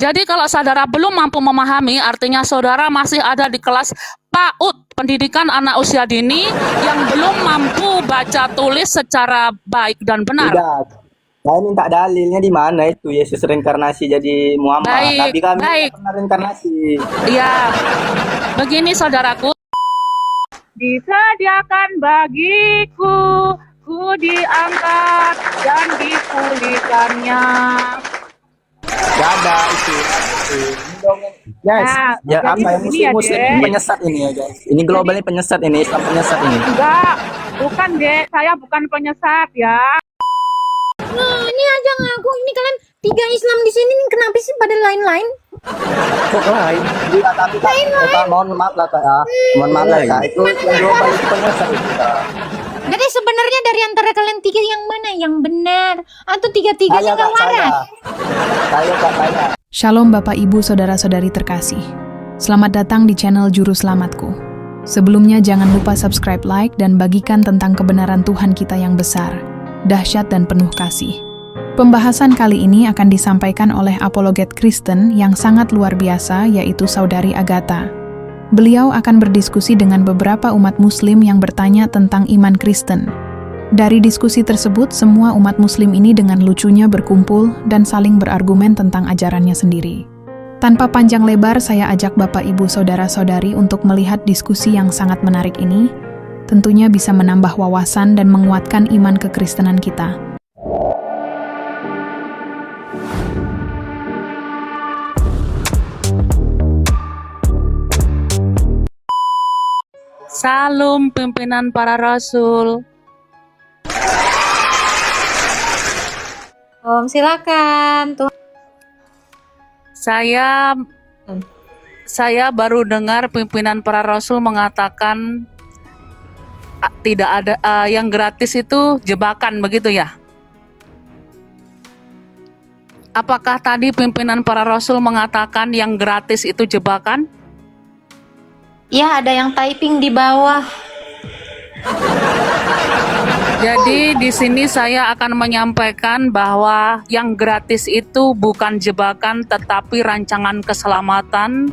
Jadi kalau saudara belum mampu memahami, artinya saudara masih ada di kelas PAUD, pendidikan anak usia dini, yang belum mampu baca tulis secara baik dan benar. Tidak. Saya minta dalilnya di mana itu Yesus reinkarnasi jadi Muhammad. Baik, Nabi kami baik. tidak pernah reinkarnasi. Ya, begini saudaraku. Disediakan bagiku, ku diangkat dan dipulihkannya. Gak ada itu. Ini dongeng. Guys, Nah, ya jadi apa ya begini ya, muslim Dek. ini penyesat ini ya guys. Ini global ini penyesat ini, Islam penyesat ini. Enggak, bukan Dek, saya bukan penyesat ya. Nah, ini aja ngaku ini kalian 3 Islam di sini nih, kenapa sih pada lain-lain? Kok lain? Iya, tapi Kak, mohon maaf lah Kak ya. Mohon maaf lah Kak. Itu yang global itu penyesat itu Kak. Jadi sebenarnya dari antara kalian 3 yang mana yang benar? Atau 3-tiganya nggak waras? Saya. Shalom Bapak Ibu Saudara-saudari terkasih. Selamat datang di channel Juru Selamatku. Sebelumnya jangan lupa subscribe, like, dan bagikan tentang kebenaran Tuhan kita yang besar, dahsyat dan penuh kasih. Pembahasan kali ini akan disampaikan oleh apologet Kristen yang sangat luar biasa, yaitu Saudari Agatha. Beliau akan berdiskusi dengan beberapa umat muslim yang bertanya tentang iman Kristen. Dari diskusi tersebut, semua umat muslim ini dengan lucunya berkumpul dan saling berargumen tentang ajarannya sendiri. Tanpa panjang lebar, saya ajak Bapak Ibu Saudara-saudari untuk melihat diskusi yang sangat menarik ini. Tentunya bisa menambah wawasan dan menguatkan iman kekristenan kita. Salam pimpinan para rasul. Silakan Tuhan. Saya baru dengar pimpinan para rasul mengatakan tidak ada yang gratis itu jebakan, begitu ya? Apakah tadi pimpinan para rasul mengatakan yang gratis itu jebakan? Ya, ada yang typing di bawah. Jadi di sini saya akan menyampaikan bahwa yang gratis itu bukan jebakan tetapi rancangan keselamatan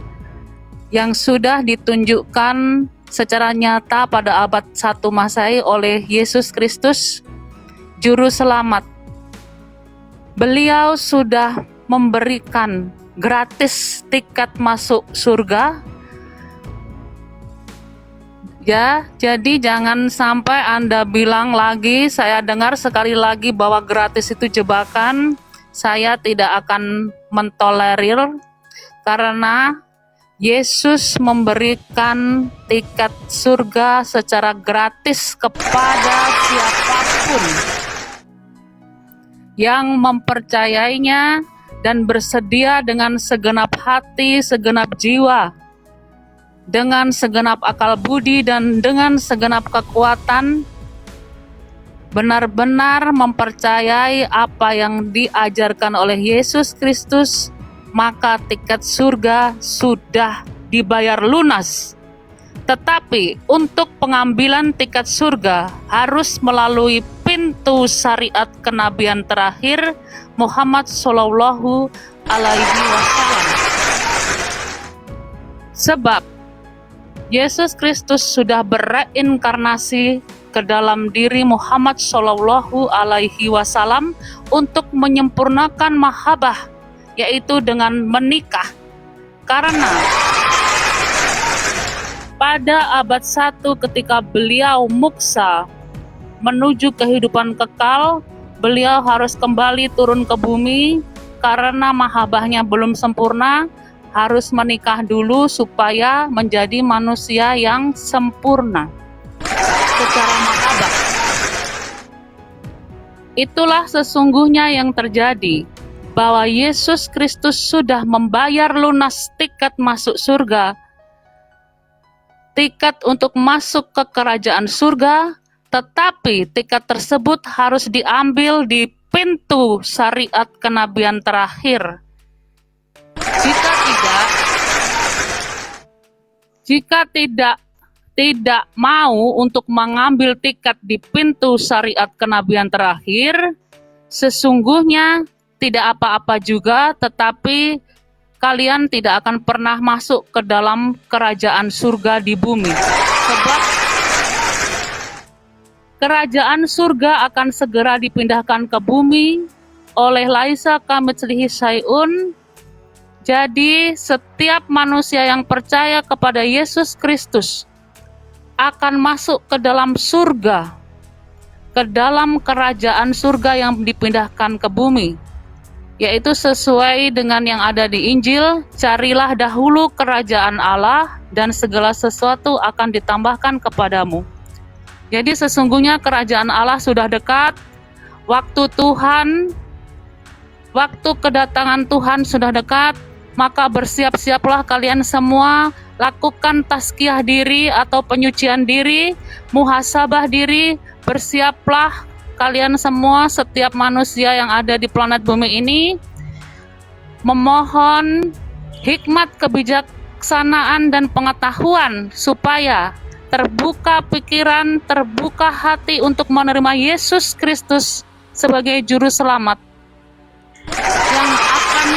yang sudah ditunjukkan secara nyata pada abad 1 Masehi oleh Yesus Kristus, Juru Selamat. Beliau sudah memberikan gratis tiket masuk surga. Ya, jadi jangan sampai Anda bilang lagi, saya dengar sekali lagi bahwa gratis itu jebakan. Saya tidak akan mentolerir karena Yesus memberikan tiket surga secara gratis kepada siapapun yang mempercayainya dan bersedia dengan segenap hati, segenap jiwa, dengan segenap akal budi dan dengan segenap kekuatan, benar-benar mempercayai apa yang diajarkan oleh Yesus Kristus, maka tiket surga sudah dibayar lunas. Tetapi untuk pengambilan tiket surga harus melalui pintu syariat kenabian terakhir Muhammad Shallallahu Alaihi Wasallam. Sebab Yesus Kristus sudah bereinkarnasi ke dalam diri Muhammad Shallallahu Alaihi Wasallam untuk menyempurnakan mahabbah, yaitu dengan menikah. Karena pada abad 1 ketika beliau muksa menuju kehidupan kekal, beliau harus kembali turun ke bumi karena mahabbahnya belum sempurna. Harus menikah dulu supaya menjadi manusia yang sempurna secara mahabbah. Itulah sesungguhnya yang terjadi, bahwa Yesus Kristus sudah membayar lunas tiket masuk surga, tiket untuk masuk ke kerajaan surga, tetapi tiket tersebut harus diambil di pintu syariat kenabian terakhir. Jika tidak mau untuk mengambil tiket di pintu syariat kenabian terakhir, sesungguhnya tidak apa-apa juga, tetapi kalian tidak akan pernah masuk ke dalam kerajaan surga di bumi. Sebab kerajaan surga akan segera dipindahkan ke bumi oleh laisa kamitslihi syai'un. Jadi setiap manusia yang percaya kepada Yesus Kristus akan masuk ke dalam surga, ke dalam kerajaan surga yang dipindahkan ke bumi, yaitu sesuai dengan yang ada di Injil, carilah dahulu kerajaan Allah dan segala sesuatu akan ditambahkan kepadamu. Jadi sesungguhnya kerajaan Allah sudah dekat, waktu kedatangan Tuhan sudah dekat, maka bersiap-siaplah kalian semua, lakukan tazkiyah diri atau penyucian diri, muhasabah diri, bersiaplah kalian semua, setiap manusia yang ada di planet bumi ini, memohon hikmat, kebijaksanaan, dan pengetahuan supaya terbuka pikiran, terbuka hati untuk menerima Yesus Kristus sebagai Juru Selamat yang akan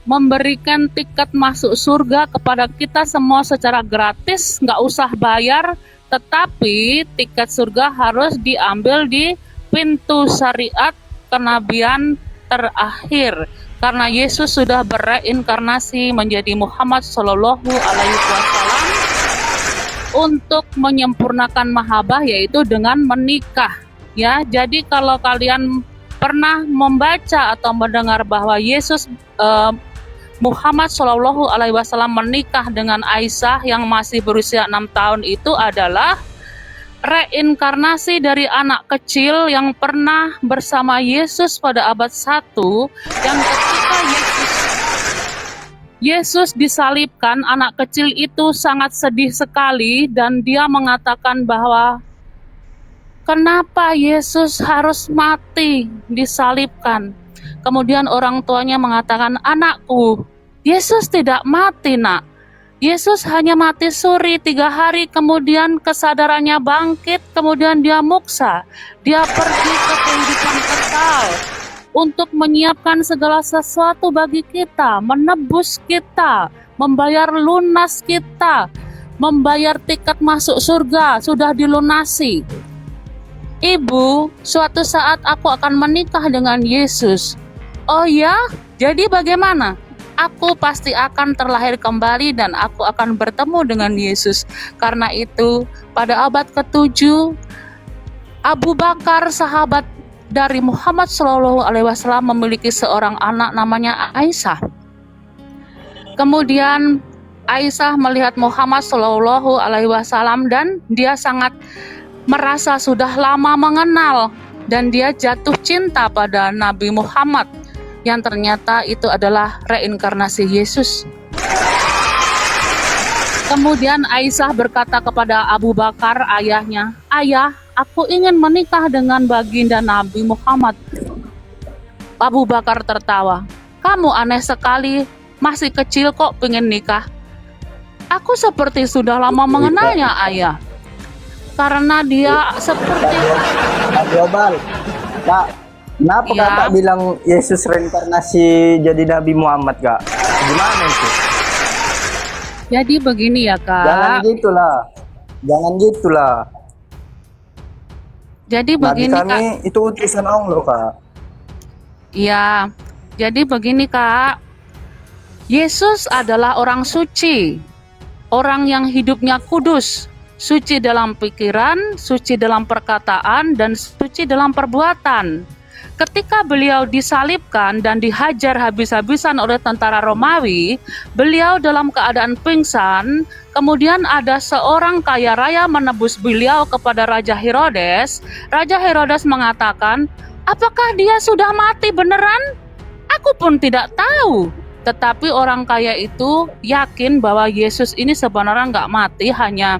memberikan tiket masuk surga kepada kita semua secara gratis, nggak usah bayar. Tetapi tiket surga harus diambil di pintu syariat kenabian terakhir, karena Yesus sudah bereinkarnasi menjadi Muhammad Shallallahu Alaihi Wasallam untuk menyempurnakan mahabbah, yaitu dengan menikah. Ya, jadi kalau kalian pernah membaca atau mendengar bahwa Yesus Muhammad Shallallahu Alaihi Wasallam menikah dengan Aisyah yang masih berusia 6 tahun, itu adalah reinkarnasi dari anak kecil yang pernah bersama Yesus pada abad 1, yang ketika Yesus disalibkan, anak kecil itu sangat sedih sekali dan dia mengatakan bahwa kenapa Yesus harus mati disalibkan. Kemudian orang tuanya mengatakan, anakku, Yesus tidak mati, nak. Yesus hanya mati suri, 3 hari kemudian kesadarannya bangkit, kemudian dia muksa. Dia pergi ke kehidupan kekal untuk menyiapkan segala sesuatu bagi kita, menebus kita, membayar lunas kita, membayar tiket masuk surga, sudah dilunasi. Ibu, suatu saat aku akan menikah dengan Yesus. Oh ya? Jadi bagaimana? Aku pasti akan terlahir kembali dan aku akan bertemu dengan Yesus. Karena itu, pada abad ke-7, Abu Bakar, sahabat dari Muhammad Shallallahu Alaihi Wasallam, memiliki seorang anak namanya Aisyah. Kemudian Aisyah melihat Muhammad Shallallahu Alaihi Wasallam dan dia sangat merasa sudah lama mengenal, dan dia jatuh cinta pada Nabi Muhammad yang ternyata itu adalah reinkarnasi Yesus. Kemudian Aisyah berkata kepada Abu Bakar, ayahnya, ayah, aku ingin menikah dengan baginda Nabi Muhammad. Abu Bakar tertawa, kamu aneh sekali, masih kecil kok pengen nikah. Aku seperti sudah lama mengenalnya, ayah. Karena dia seperti Kak Global, Kak, kenapa Ya. Kakak bilang Yesus reinkarnasi jadi Nabi Muhammad, Kak? Gimana itu? Jadi begini ya, Jangan Kak. gitulah. Jangan gitulah. Jadi Nabi begini, kami Kak. itu utusan Allah, Kak. Ya, jadi begini, Kak. Yesus adalah orang suci, orang yang hidupnya kudus, suci dalam pikiran, suci dalam perkataan, dan suci dalam perbuatan. Ketika beliau disalibkan dan dihajar habis-habisan oleh tentara Romawi, beliau dalam keadaan pingsan. Kemudian ada seorang kaya raya menebus beliau kepada Raja Herodes. Raja Herodes mengatakan, apakah dia sudah mati beneran? Aku pun tidak tahu. Tetapi orang kaya itu yakin bahwa Yesus ini sebenarnya nggak mati, hanya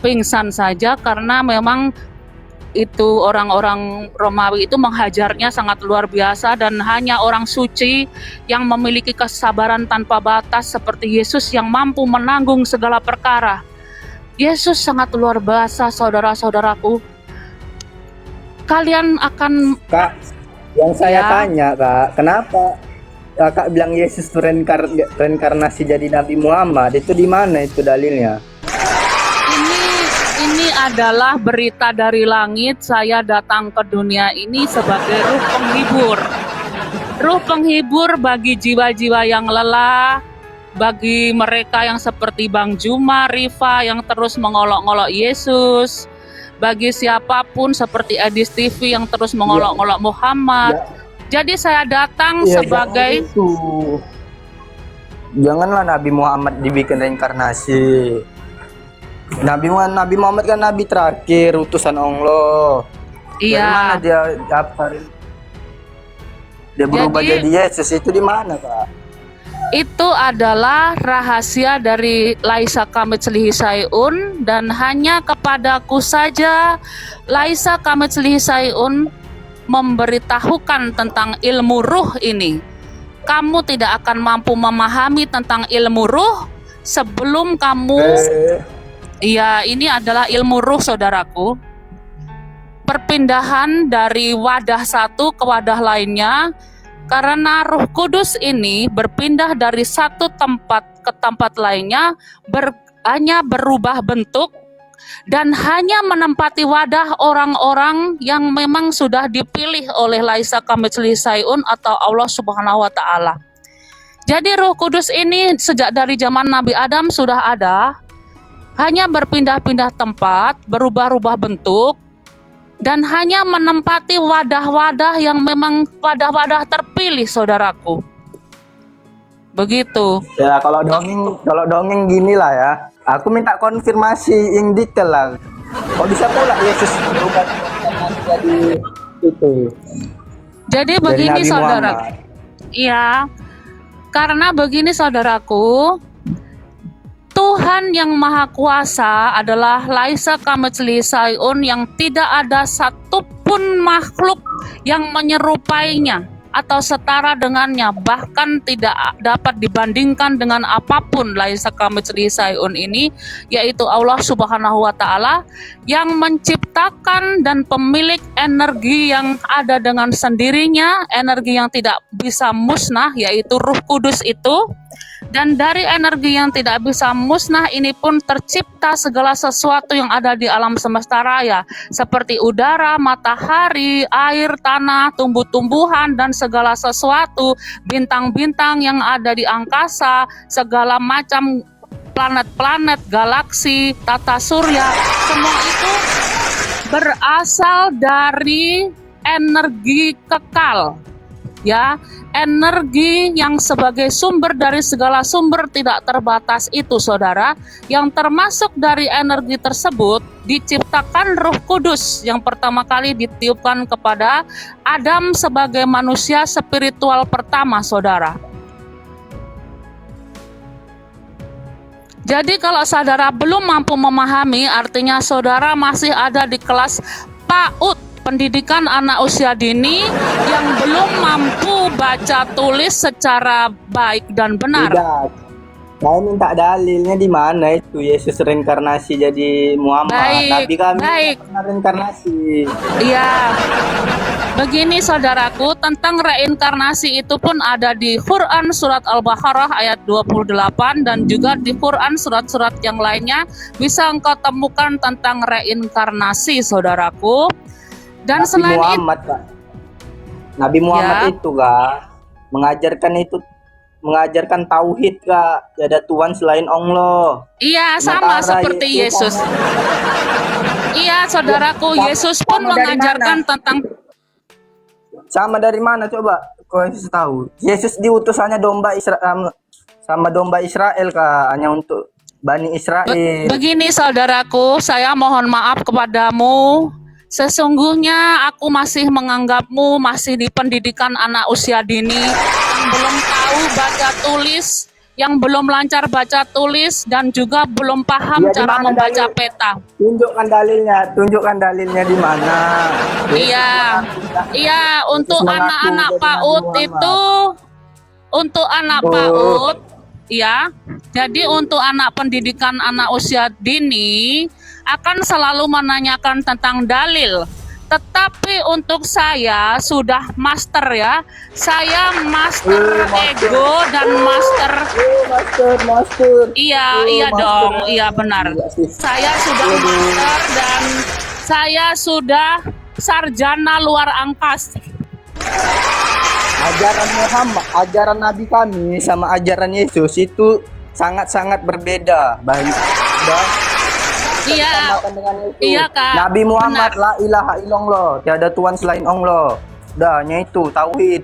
pingsan saja, karena memang itu orang-orang Romawi itu menghajarnya sangat luar biasa, dan hanya orang suci yang memiliki kesabaran tanpa batas seperti Yesus yang mampu menanggung segala perkara. Yesus sangat luar biasa, saudara-saudaraku. Kalian akan Kak, yang saya Ya. tanya, Kak, kenapa kakak bilang Yesus itu reinkarnasi jadi Nabi Muhammad, itu di mana itu dalilnya? Ini adalah berita dari langit. Saya datang ke dunia ini sebagai ruh penghibur. Ruh penghibur bagi jiwa-jiwa yang lelah, bagi mereka yang seperti Bang Juma, Rifa yang terus mengolok-olok Yesus, bagi siapapun seperti Edis TV yang terus mengolok-olok Muhammad. Jadi saya datang sebagai janganlah Nabi Muhammad dibikin reinkarnasi. Nabi Muhammad kan nabi terakhir utusan Allah. Dari mana dia berubah jadi Yesus, itu di mana, Kak? Itu adalah rahasia dari Laisa Kamitslihi Syai'un, dan hanya kepadaku saja Laisa Kamitslihi Syai'un memberitahukan tentang ilmu ruh ini. Kamu tidak akan mampu memahami tentang ilmu ruh sebelum kamu ini adalah ilmu ruh, saudaraku. Perpindahan dari wadah satu ke wadah lainnya, karena Roh Kudus ini berpindah dari satu tempat ke tempat lainnya, hanya berubah bentuk dan hanya menempati wadah orang-orang yang memang sudah dipilih oleh Laisa Kamitslihi Syai'un atau Allah Subhanahu wa Ta'ala. Jadi Roh Kudus ini sejak dari zaman Nabi Adam sudah ada, hanya berpindah-pindah tempat, berubah-ubah bentuk, dan hanya menempati wadah-wadah yang memang wadah-wadah terpilih, saudaraku. Begitu. Ya, kalau dongeng gini lah ya. Aku minta konfirmasi yang detail lah. Kok bisa pula Yesus berubah jadi itu? Jadi begini, saudara. Iya. Karena begini, saudaraku. Tuhan yang Maha Kuasa adalah Laisa Kamitslihi Syai'un, yang tidak ada satupun makhluk yang menyerupainya atau setara dengannya, bahkan tidak dapat dibandingkan dengan apapun. Laisa Kamitslihi Syai'un ini yaitu Allah Subhanahu wa Ta'ala yang menciptakan dan pemilik energi yang ada dengan sendirinya, energi yang tidak bisa musnah, yaitu Roh Kudus itu. Dan dari energi yang tidak bisa musnah ini pun tercipta segala sesuatu yang ada di alam semesta raya, seperti udara, matahari, air, tanah, tumbuh-tumbuhan, dan segala sesuatu, bintang-bintang yang ada di angkasa, segala macam planet-planet, galaksi, tata surya, semua itu berasal dari energi kekal. Ya, energi yang sebagai sumber dari segala sumber tidak terbatas itu, saudara, yang termasuk dari energi tersebut diciptakan Roh Kudus yang pertama kali ditiupkan kepada Adam sebagai manusia spiritual pertama, saudara. Jadi kalau saudara belum mampu memahami, artinya saudara masih ada di kelas PAUD, pendidikan anak usia dini, yang belum mampu baca tulis secara baik dan benar. Tidak. Saya minta dalilnya di mana itu Yesus reinkarnasi jadi Muhammad. Nabi kami pernah reinkarnasi. Iya. Begini, saudaraku, tentang reinkarnasi itu pun ada di Quran surat Al-Baqarah ayat 28, dan juga di Quran surat-surat yang lainnya bisa engkau temukan tentang reinkarnasi, saudaraku. Dan Nabi Muhammad, Kak. Nabi Muhammad itu, Kak, mengajarkan tauhid, Kak. Tidak ada Tuhan selain Allah. Iya, sama seperti Yesus. Iya, saudaraku, Yesus pun mengajarkan tentang. Sama dari mana coba? Kau Yesus tahu? Yesus diutusannya domba Israel sama domba Israel, Kak, hanya untuk Bani Israel. Begini, saudaraku, saya mohon maaf kepadamu. Sesungguhnya aku masih menganggapmu masih di pendidikan anak usia dini, yang belum tahu baca tulis, yang belum lancar baca tulis, dan juga belum paham cara membaca peta. Tunjukkan dalilnya di mana? Iya, untuk anak-anak PAUD itu, untuk anak PAUD, ya. Jadi untuk anak pendidikan anak usia dini akan selalu menanyakan tentang dalil, Tetapi untuk saya sudah master ya. Saya master master. ego dan master. Master. Iya master. dong, iya benar. Iya, sis. Saya sudah master dan saya sudah sarjana luar angkasa. Ajaran Muhammad, ajaran Nabi kami sama ajaran Yesus itu sangat-sangat berbeda. Baik. Iya, Dengan Yesus. iya Kak. Nabi Muhammad Benar. la ilaha illallah, tiada Tuhan selain Allah. Dahnya itu tauhid.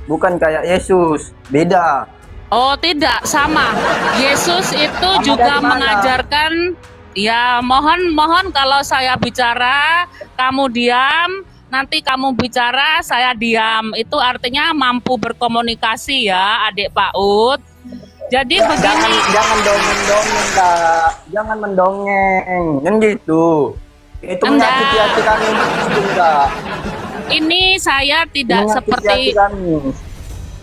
Bukan kayak Yesus, beda. Oh tidak, sama. Yesus itu Sama juga dari mana? mengajarkan. Ya mohon kalau saya bicara kamu diam, nanti kamu bicara saya diam. Itu artinya mampu berkomunikasi ya adik PAUD. Jadi begini. Jangan dongeng-dongeng, Kak. Jangan mendongeng. Kan gitu. Itu Enggak. menyakiti hati kami, Kak. Ini saya tidak Menyakiti seperti. hati kami.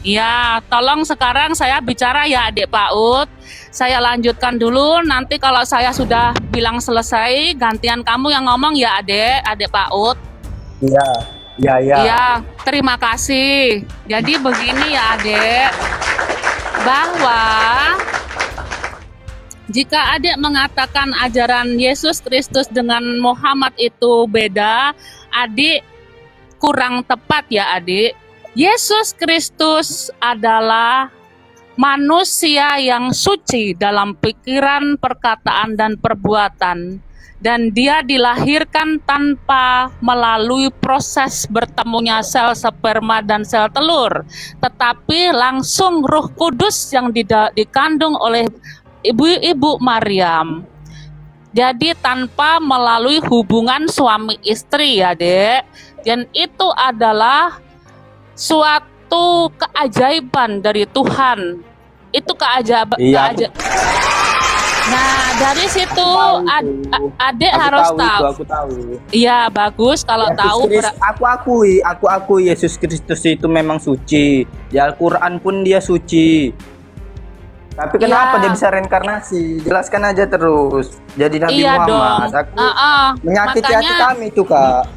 Ya, tolong sekarang saya bicara ya adik PAUD. Saya lanjutkan dulu, nanti kalau saya sudah bilang selesai, gantian kamu yang ngomong ya adik PAUD. Iya. Iya, terima kasih. Jadi begini ya adik, bahwa jika adik mengatakan ajaran Yesus Kristus dengan Muhammad itu beda, adik kurang tepat ya adik. Yesus Kristus adalah manusia yang suci dalam pikiran, perkataan, dan perbuatan. Dan dia dilahirkan tanpa melalui proses bertemunya sel sperma dan sel telur. Tetapi langsung Roh Kudus yang dikandung oleh ibu Maryam. Jadi tanpa melalui hubungan suami istri ya dek. Dan itu adalah suatu keajaiban dari Tuhan. Itu keajaiban. Iya. Nah dari situ adik Aku harus tahu. tahu. Itu, aku tahu. Iya bagus kalau Yesus tahu. Kristus, aku akui Yesus Kristus itu memang suci. Di Al-Quran pun dia suci. Tapi kenapa Iya. dia bisa reinkarnasi? Jelaskan aja terus. Jadi Nabi Iya Muhammad. dong. Aku menyakiti hati kami itu, Kak.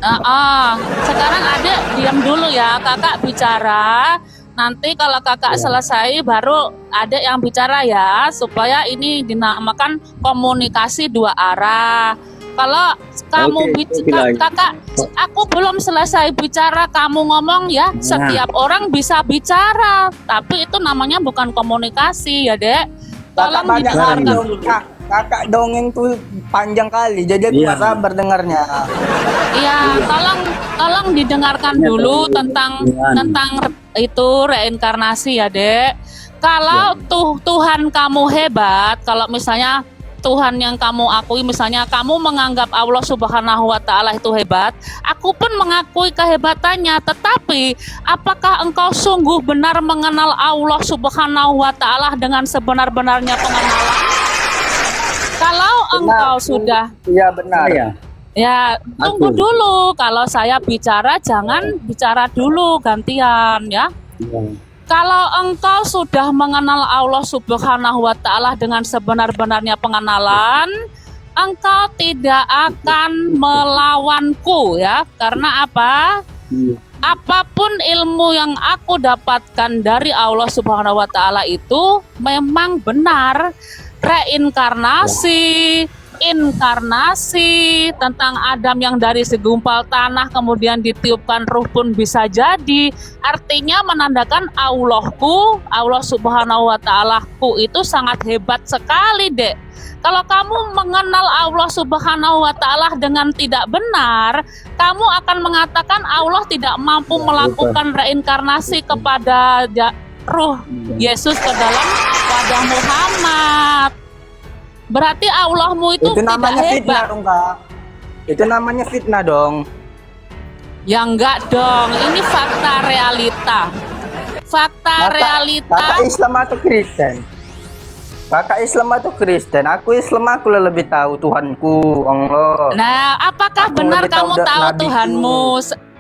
Sekarang adik diam dulu ya, kakak bicara. Nanti kalau kakak selesai baru adik yang bicara ya, supaya ini dinamakan komunikasi dua arah. Kalau kamu kakak, aku belum selesai bicara, kamu ngomong ya. Setiap orang bisa bicara, tapi itu namanya bukan komunikasi ya dek. Tolong didengarkan dulu. Kakak dongeng tuh panjang kali, jadi aku nggak sabar dengarnya. Iya, tolong didengarkan dulu tentang itu reinkarnasi ya dek. Kalau Tuhan kamu hebat, kalau misalnya Tuhan yang kamu akui, misalnya kamu menganggap Allah Subhanahu wa Ta'ala itu hebat, aku pun mengakui kehebatannya. Tetapi apakah engkau sungguh benar mengenal Allah Subhanahu wa Ta'ala dengan sebenar-benarnya pengenalan? Kalau engkau sudah, Iya benar. ya tunggu dulu. Kalau saya bicara jangan bicara dulu, gantian ya. Kalau engkau sudah mengenal Allah Subhanahu wa Ta'ala dengan sebenar-benarnya pengenalan, engkau tidak akan melawanku ya. Karena apa? Apapun ilmu yang aku dapatkan dari Allah Subhanahu wa Ta'ala itu memang benar. Reinkarnasi, inkarnasi, tentang Adam yang dari segumpal tanah kemudian ditiupkan ruh pun bisa jadi. Artinya menandakan Allahku, Allah Subhanahu wa Ta'alaku itu sangat hebat sekali dek. Kalau kamu mengenal Allah Subhanahu wa Ta'ala dengan tidak benar, kamu akan mengatakan Allah tidak mampu melakukan reinkarnasi kepada ruh Yesus ke dalam wadah Muhammad. Berarti Allahmu itu tidak namanya hebat. fitnah dong, Kak. Itu namanya fitnah dong. Ya enggak dong, ini fakta realita. Kakak Islam atau Kristen? Kakak Islam atau Kristen? Aku Islam, aku lebih tahu Tuhanku, Allah. Nah, apakah Aku benar lebih tahu kamu tahu Nabiku. Tuhanmu?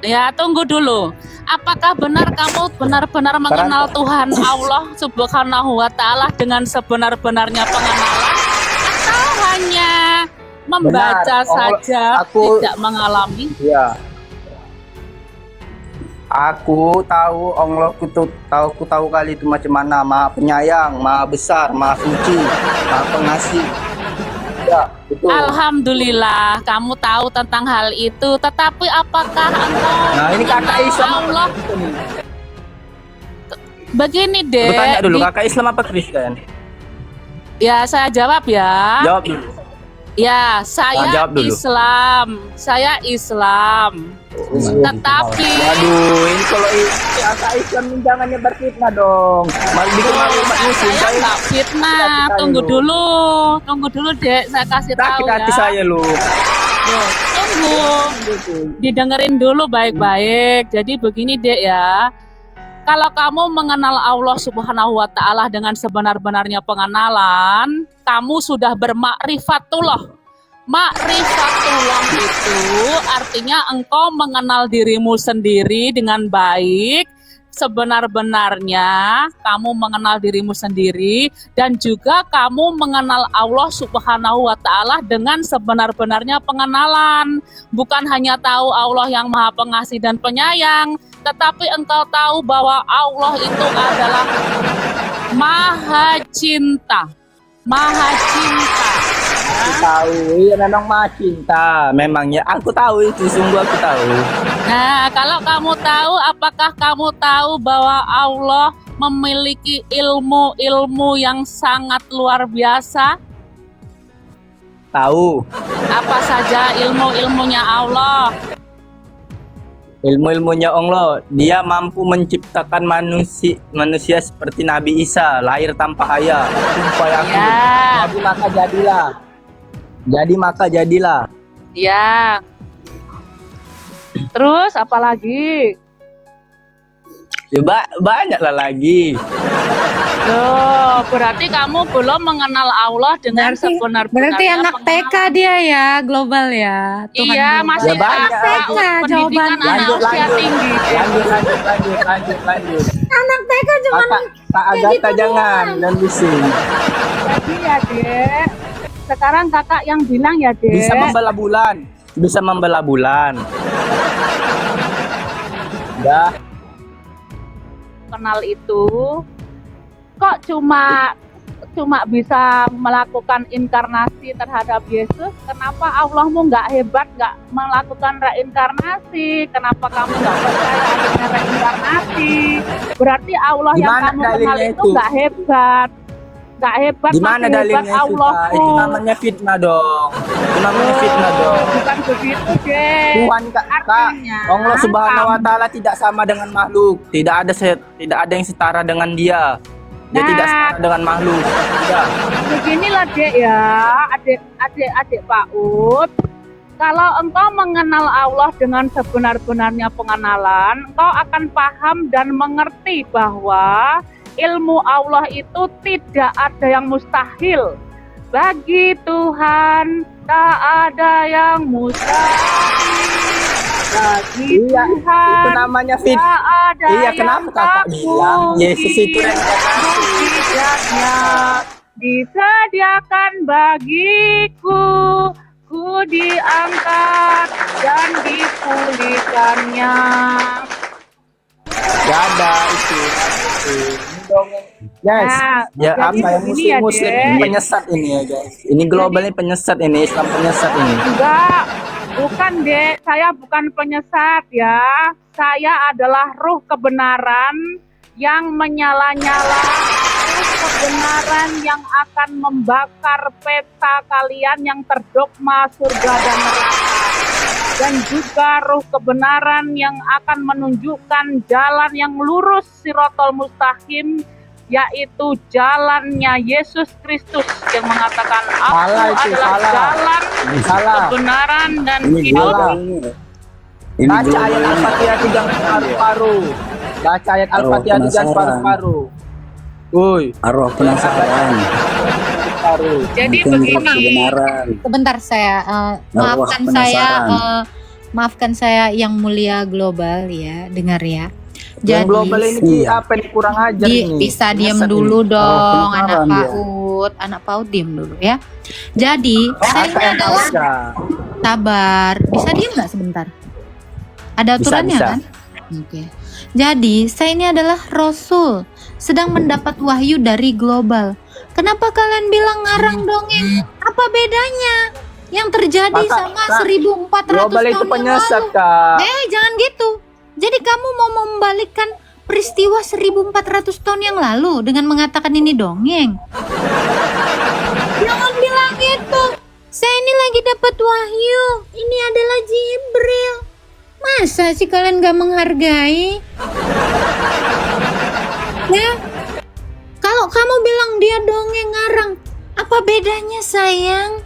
Ya, tunggu dulu. Apakah benar kamu benar-benar mengenal Tuhan Allah Subhanahu wa Ta'ala dengan sebenar-benarnya pengenalan? Atau hanya membaca Benar. saja, Aku- tidak mengalami? Iya. Aku tahu Allah, ku tahu kali itu macam mana, Maha Penyayang, Maha Besar, Maha Suci, Maha Pengasih. Ya, betul. Alhamdulillah, kamu tahu tentang hal itu. Tetapi apakah engkau Nah, ini kakak mengenal Islam Allah? apa Kristen? Begini Aku deh. tanya dulu, kakak Islam apa Kristen? Ya, saya jawab ya. Jawab dulu. Ya, saya jawab dulu. Islam. Saya Islam. Tetapi Waduh, ini kalau kakak Islam ini jangan nyebar fitnah dong. Malah bikin malu umat muslim. saya nggak fitnah. Hati-hati Tunggu lu. dulu, Dek. Saya kasih tahu Sakit hati ya. saya lu. Loh, tunggu. Didengerin dulu baik-baik. Jadi begini, Dek ya. Kalau kamu mengenal Allah Subhanahu wa taala dengan sebenar-benarnya pengenalan, kamu sudah bermakrifatullah. Makrifatullah itu artinya engkau mengenal dirimu sendiri dengan baik, sebenar-benarnya kamu mengenal dirimu sendiri, dan juga kamu mengenal Allah Subhanahu wa taala dengan sebenar-benarnya pengenalan. Bukan hanya tahu Allah yang Maha Pengasih dan Penyayang, tetapi engkau tahu bahwa Allah itu adalah Maha Cinta. Maha Cinta. Aku tahu, iya memang Maha Cinta. Memangnya aku tahu itu, sungguh aku tahu. Nah, kalau kamu tahu, apakah kamu tahu bahwa Allah memiliki ilmu-ilmu yang sangat luar biasa? Tahu. Apa saja ilmu-ilmunya Allah? Ilmu-ilmunya Allah, dia mampu menciptakan manusia seperti Nabi Isa, lahir tanpa ayah. Sumpah aku. Ya, Jadi maka jadilah. Jadi maka jadilah. ya. Terus apa lagi? Ya, banyaklah lagi. Loh, berarti kamu belum mengenal Allah dengan sebenar-benarnya. Berarti anak TK pengenalan. dia ya, global ya. Tuhan Iya, global. masih Ya, banyak. TK, TK pendidikan jawabannya. anak usia tinggi. Lanjut. Anak TK cuma Kak Agatha jangan dan bising. Jadi ya, Dek. Sekarang kakak yang bilang ya, Dek. Bisa membelah bulan. Dah. Kenal itu kok cuma bisa melakukan inkarnasi terhadap Yesus. Kenapa Allahmu nggak hebat, nggak melakukan reinkarnasi? Kenapa kamu nggak percaya adanya reinkarnasi? Berarti Allah yang Gimana kamu kenal dalilnya itu itu? nggak hebat. Nggak hebat, Gimana masih hebat dalilnya itu, Kak? Allahmu. Itu namanya fitnah dong. Itu namanya fitnah dong. Bukan begitu, Dek. Tuhan Kak, Artinya, Allah Subhanahu wa taala tidak sama dengan makhluk. Tidak ada yang setara dengan Dia. Dia Nah. tidak setara dengan makhluk. Tidak. Beginilah, Dek ya, adik PAUD. Kalau engkau mengenal Allah dengan sebenar-benarnya pengenalan, engkau akan paham dan mengerti bahwa ilmu Allah itu tidak ada yang mustahil. Bagi Tuhan tak ada yang mustahil. Bagi Iya, Tuhan itu namanya fit. tak ada Iya, yang kenapa kakak tak bilang Yesus itu mungkin. reinkarnasi? Mujizatnya disediakan bagiku, ku diangkat dan dipulihkannya. Gak ada itu. Guys, Nah, ya jadi apa ya, begini ya, muslim Dek. ini penyesat ini ya guys. Ini globalnya penyesat ini, Islam penyesat ini. Enggak, bukan, Dek. Saya bukan penyesat ya. Saya adalah ruh kebenaran yang menyala-nyala, ruh kebenaran yang akan membakar peta kalian yang terdogma surga dan neraka. Dan juga ruh kebenaran yang akan menunjukkan jalan yang lurus, Sirotol Mustaqim, yaitu jalannya Yesus Kristus yang mengatakan aku Salah itu, adalah salah. jalan, Salah. kebenaran dan Ini hidup. Salah. Ini Baca global ayat ini. Al-Fatihah itu jangan separuh-paruh. Baca ayat Al-Fatihah itu jangan penasaran. separuh-separuh. Woi, Arwah penasaran. separuh. Jadi Bukan begini, kebenaran. Sebentar saya Arwah penasaran. maafkan saya yang mulia global ya, dengar ya. Yang global ini Ki, Iya. apa nih kurang ajar ini? Bisa diam Penyesat dulu ini. dong, anak penasaran dia. PAUD, anak PAUD diam dulu ya. Jadi saya Kakak ini yang tahu adalah aja. sabar. Bisa diam nggak sebentar? Ada Bisa, aturannya bisa. kan? Oke. Jadi, saya ini adalah Rasul, sedang mendapat wahyu dari global. Kenapa kalian bilang ngarang dongeng? Apa bedanya? Yang terjadi Kak, sama Kak, 1400 global itu tahun yang penyesat, lalu. Kak. Jangan gitu. Jadi kamu mau membalikkan peristiwa 1400 tahun yang lalu dengan mengatakan ini dongeng? Jangan bilang gitu. Saya ini lagi dapat wahyu. Ini adalah Jibril. Masa sih kalian gak menghargai? Ya, kalau kamu bilang dia dongeng ngarang, apa bedanya sayang?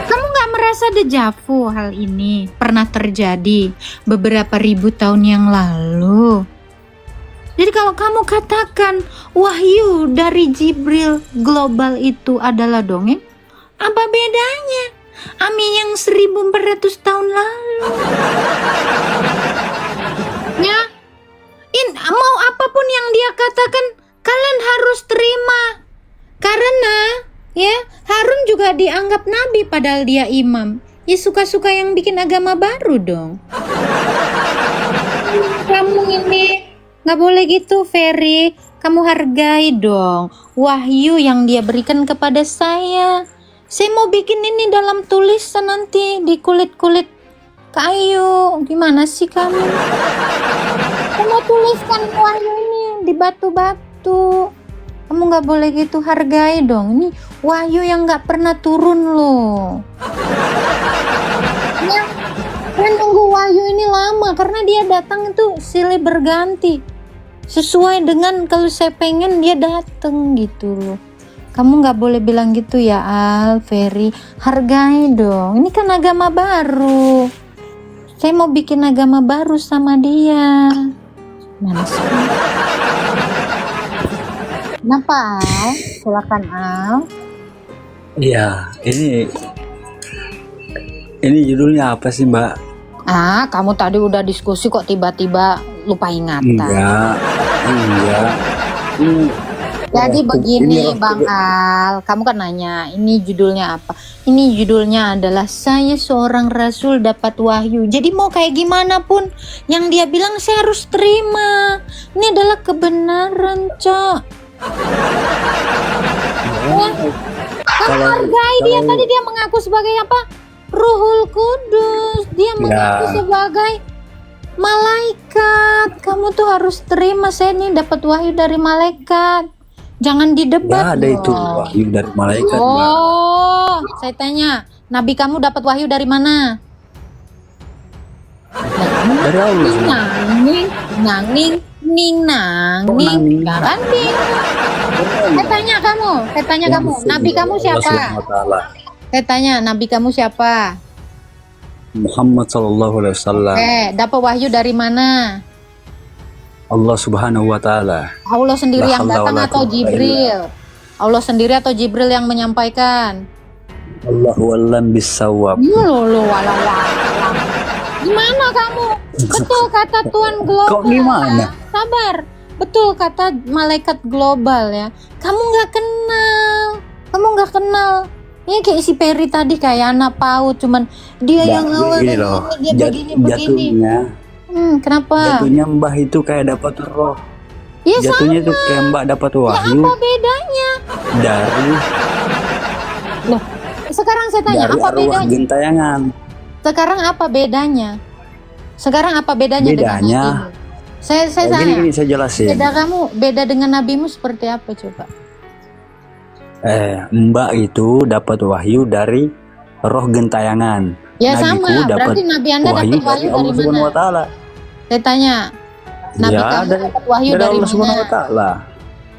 Kamu gak merasa dejavu hal ini pernah terjadi beberapa ribu tahun yang lalu? Jadi kalau kamu katakan wahyu dari Jibril global itu adalah dongeng, apa bedanya? Ami yang 1400 tahun lalu. Ya, mau apapun yang dia katakan, kalian harus terima. Karena ya, Harun juga dianggap nabi padahal dia imam. Ya suka-suka yang bikin agama baru dong. Kamu ini nggak boleh gitu, Ferry. Kamu hargai dong wahyu yang dia berikan kepada saya. Saya mau bikin ini dalam tulisan nanti di kulit-kulit kayu. Gimana sih kamu? Saya mau tuliskan wahyu ini di batu-batu. Kamu nggak boleh gitu, hargai dong. Ini wahyu yang nggak pernah turun loh. Ya, saya tunggu wahyu ini lama karena dia datang itu silih berganti. Sesuai dengan kalau saya pengen dia datang gitu loh. Kamu nggak boleh bilang gitu ya, Al, Ferry. Hargai dong. Ini kan agama baru. Saya mau bikin agama baru sama dia. Mana sih? Kenapa, Al? Silakan, Al. Iya, ini judulnya apa sih, Mbak? Kamu tadi udah diskusi kok tiba-tiba lupa ingatan. Enggak. Jadi begini Bang Al, kamu kan nanya ini judulnya apa? Ini judulnya adalah saya seorang rasul dapat wahyu. Jadi mau kayak gimana pun yang dia bilang saya harus terima. Ini adalah kebenaran, Cok. Kamu hargai dia, tadi dia mengaku sebagai apa? Ruhul Kudus. Dia mengaku sebagai malaikat. Kamu tuh harus terima, saya nih dapat wahyu dari malaikat. Jangan didebat. Ada itu wahyu dari malaikat, Mbak. Saya tanya, Nabi kamu dapat wahyu dari mana? Dari Allah. Nanging. Jangan Saya tanya kamu, Nabi kamu siapa? Saya tanya, Nabi kamu siapa? Muhammad sallallahu alaihi wasallam. Dapat wahyu dari mana? Allah Subhanahu wa taala. Allah sendiri yang datang atau Jibril? Allah sendiri atau Jibril yang menyampaikan? Allahu a'lam bissawab. Gimana kamu? Betul kata Tuhan global. Kok gimana? Sabar. Betul kata malaikat global ya. Kamu nggak kenal. Ini kayak si Peri tadi kayak anak PAUD, cuman dia yang awalnya dia begini. Jatuhnya. Kenapa? Jatuhnya Mbah itu kayak dapat roh. Ya Jatuhnya sama. itu kayak Mbak dapat wahyu. Apa bedanya? Dari Loh, sekarang saya tanya dari apa arwah bedanya? gentayangan. Sekarang apa bedanya? Dengan Bedanya. nabimu? Saya tanya. Gini saya jelasin. Beda dengan nabimu seperti apa coba? Mbak itu dapat wahyu dari roh gentayangan. Ya Nabiku sama, dapat berarti Nabi Anda dapat wahyu dari Allah Subhanahu wa mana? taala. Saya tanya, Nabi Ya, kamu dapat wahyu dari Allah Subhanahu wa mana? taala.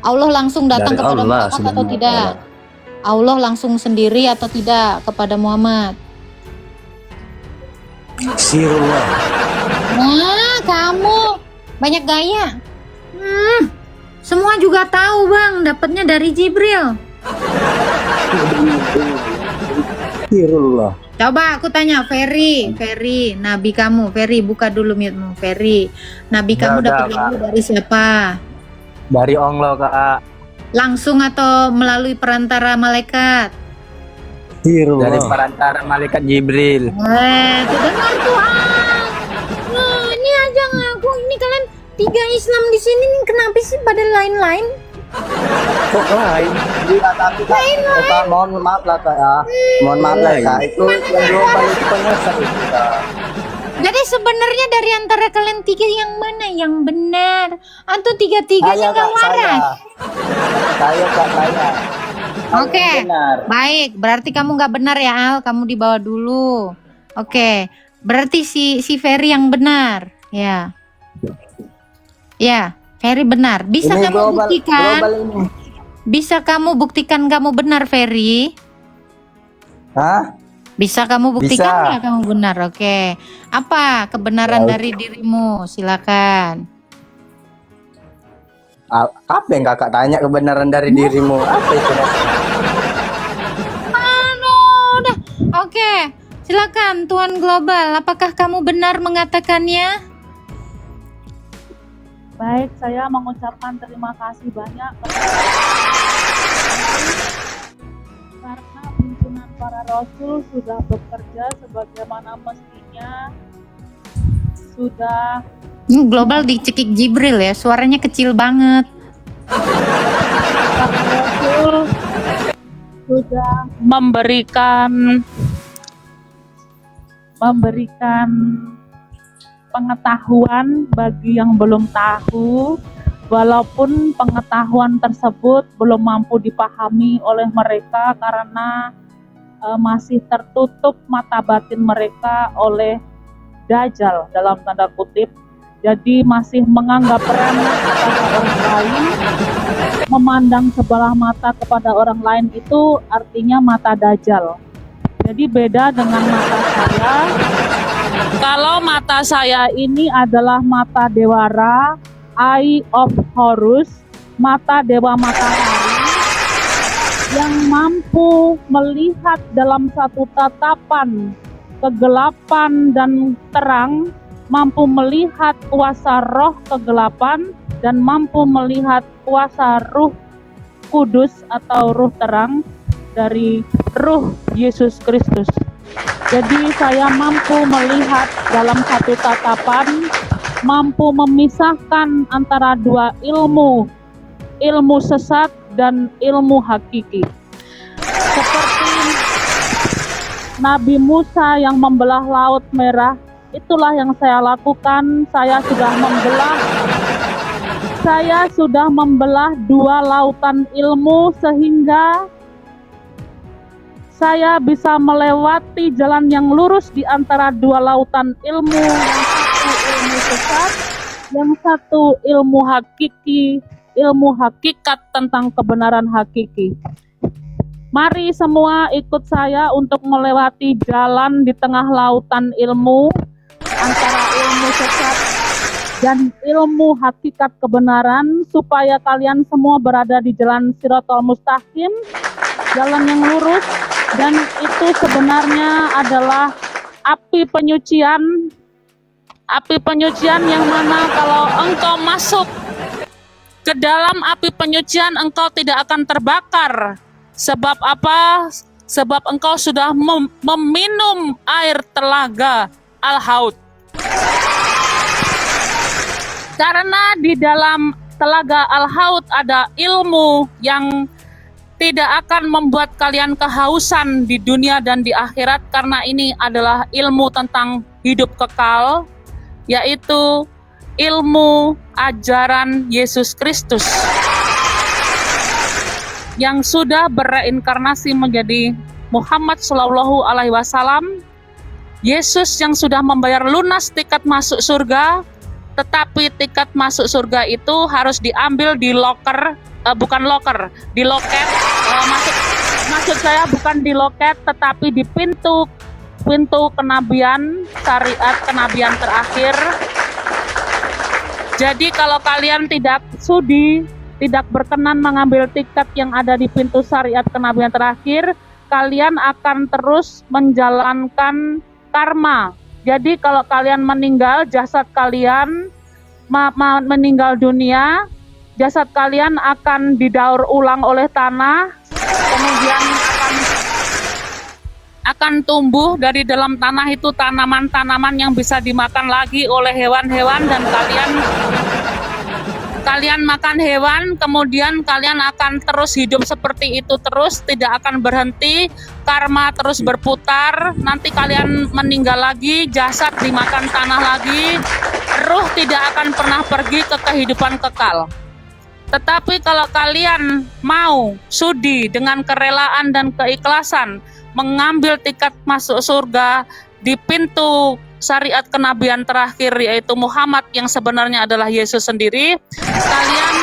Allah langsung datang Dari kepada Allah Muhammad atau Subhanahu wa tidak? taala. Allah langsung sendiri atau tidak kepada Muhammad? Sirullah. Nah, kamu banyak gaya. Semua juga tahu bang, dapatnya dari Jibril. Sirullah. Coba aku tanya Ferry, Nabi kamu, Ferry buka dulu mute-mu, Ferry. Nabi kamu dapat wahyu dari siapa? Dari Allah, Kak. Langsung atau melalui perantara malaikat? Sirullah. Dari perantara malaikat Jibril. Tuh dengar tuh. Tiga Islam di sini nih, kenapa sih pada lain-lain? Kok lain? Iya, tapi Kak, Kak, mohon maaf lah Kak ya. Mohon maaf lah Kak, itu yang global itu penyesat itu Kak. Jadi sebenarnya dari antara kalian tiga yang mana yang benar? Atau tiga-tiganya nggak waras? Saya Kak, saya. Oke, Benar. baik. Berarti kamu nggak benar ya Al, kamu dibawa dulu. Oke, berarti si Ferry yang benar. Ya, ya, Ferry benar. Bisa Ini kamu buktikan? global ini. Bisa kamu buktikan kamu benar, Ferry? Hah? Bisa kamu buktikan Bisa. nggak kamu benar? Oke. Apa kebenaran dari dirimu? Silakan. Apa yang Kakak tanya kebenaran dari dirimu? Apa itu? Aduh, udah. Oke. Silakan Tuan Global, apakah kamu benar mengatakannya? Baik, saya mengucapkan terima kasih banyak karena pimpinan para rasul sudah bekerja sebagaimana mestinya, sudah Global dicekik Jibril ya, suaranya kecil banget. para rasul sudah memberikan pengetahuan bagi yang belum tahu, walaupun pengetahuan tersebut belum mampu dipahami oleh mereka karena masih tertutup mata batin mereka oleh Dajjal dalam tanda kutip. Jadi masih menganggap remeh kepada orang lain, memandang sebelah mata kepada orang lain itu artinya mata Dajjal. Jadi beda dengan mata saya. Kalau mata saya ini adalah mata Dewara, Eye of Horus, mata Dewa Matahari, yang mampu melihat dalam satu tatapan kegelapan dan terang, mampu melihat kuasa roh kegelapan, dan mampu melihat kuasa ruh kudus atau ruh terang dari ruh Yesus Kristus. Jadi saya mampu melihat dalam satu tatapan, mampu memisahkan antara dua ilmu, ilmu sesat dan ilmu hakiki. Seperti Nabi Musa yang membelah Laut Merah, itulah yang saya lakukan. Saya sudah membelah dua lautan ilmu sehingga saya bisa melewati jalan yang lurus di antara dua lautan ilmu, yang satu ilmu sesat, yang satu ilmu hakiki, ilmu hakikat tentang kebenaran hakiki. Mari semua ikut saya untuk melewati jalan di tengah lautan ilmu antara ilmu sesat dan ilmu hakikat kebenaran, supaya kalian semua berada di jalan Shiratal Mustaqim, jalan yang lurus. Dan itu sebenarnya adalah api penyucian yang mana kalau engkau masuk ke dalam api penyucian engkau tidak akan terbakar. Sebab apa? Sebab engkau sudah meminum air telaga Al-Haud. Karena di dalam telaga Al-Haud ada ilmu yang tidak akan membuat kalian kehausan di dunia dan di akhirat, karena ini adalah ilmu tentang hidup kekal, yaitu ilmu ajaran Yesus Kristus yang sudah bereinkarnasi menjadi Muhammad Shallallahu Alaihi Wasallam. Yesus yang sudah membayar lunas tiket masuk surga, tetapi tiket masuk surga itu harus diambil di loker. Di loket. Maksud saya bukan di loket, tetapi di pintu kenabian, syariat kenabian terakhir. Jadi kalau kalian tidak berkenan mengambil tiket yang ada di pintu syariat kenabian terakhir, kalian akan terus menjalankan karma. Jadi kalau kalian meninggal, jasad kalian meninggal dunia, jasad kalian akan didaur ulang oleh tanah, kemudian akan tumbuh dari dalam tanah itu tanaman-tanaman yang bisa dimakan lagi oleh hewan-hewan, dan kalian kalian makan hewan, kemudian kalian akan terus hidup seperti itu terus, tidak akan berhenti, karma terus berputar, nanti kalian meninggal lagi, jasad dimakan tanah lagi, ruh tidak akan pernah pergi ke kehidupan kekal. Tetapi kalau kalian mau sudi dengan kerelaan dan keikhlasan mengambil tiket masuk surga di pintu syariat kenabian terakhir, yaitu Muhammad yang sebenarnya adalah Yesus sendiri, kalian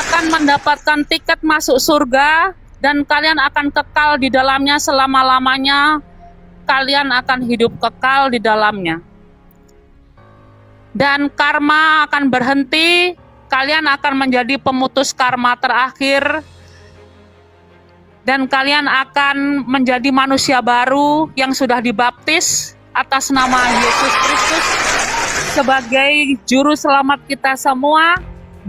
akan mendapatkan tiket masuk surga dan kalian akan kekal di dalamnya selama-lamanya. Kalian akan hidup kekal di dalamnya. Dan karma akan berhenti, kalian akan menjadi pemutus karma terakhir, dan kalian akan menjadi manusia baru yang sudah dibaptis atas nama Yesus Kristus sebagai juru selamat kita semua,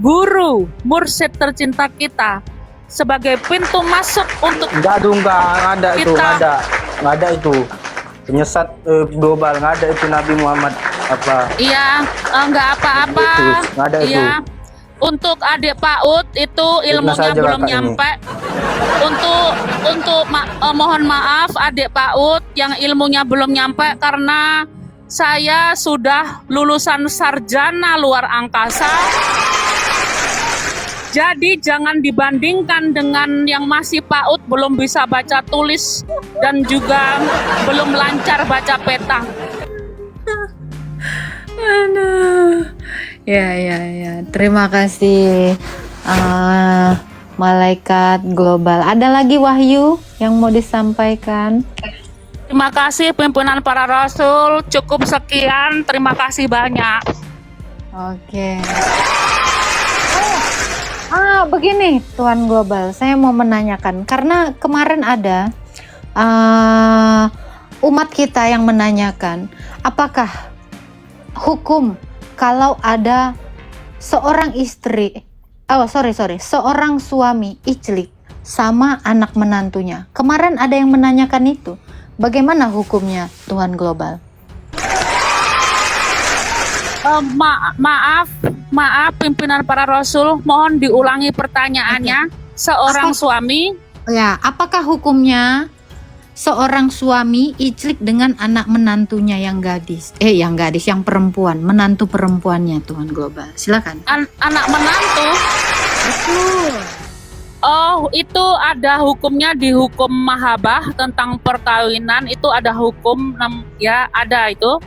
guru, mursyid tercinta kita, sebagai pintu masuk untuk Enggak ada itu, kita. nggak ada itu. Penyesat global, nggak ada itu Nabi Muhammad apa. Iya, enggak apa-apa. Itu, nggak ada itu. Iya. Untuk adik PAUD itu ilmunya saja belum kakak ini. nyampe. Mohon maaf adik PAUD yang ilmunya belum nyampe karena saya sudah lulusan sarjana luar angkasa. Jadi jangan dibandingkan dengan yang masih PAUD belum bisa baca tulis dan juga belum lancar baca peta. Aduh. Ya. Terima kasih malaikat global. Ada lagi Wahyu yang mau disampaikan? Terima kasih pimpinan para rasul. Cukup sekian. Terima kasih banyak. Oke. Begini Tuan Global, saya mau menanyakan karena kemarin ada umat kita yang menanyakan apakah hukum kalau ada seorang seorang suami iclik sama anak menantunya. Kemarin ada yang menanyakan itu. Bagaimana hukumnya Tuhan Global? Maaf pimpinan para rasul, mohon diulangi pertanyaannya. Seorang suami, Ya, apakah hukumnya seorang suami iclik dengan anak menantunya yang yang perempuan, menantu perempuannya Tuhan Global? Silakan. anak menantu. Betul. Oh, itu ada hukumnya di hukum Mahabah tentang perkawinan. Itu ada hukum, ya ada itu.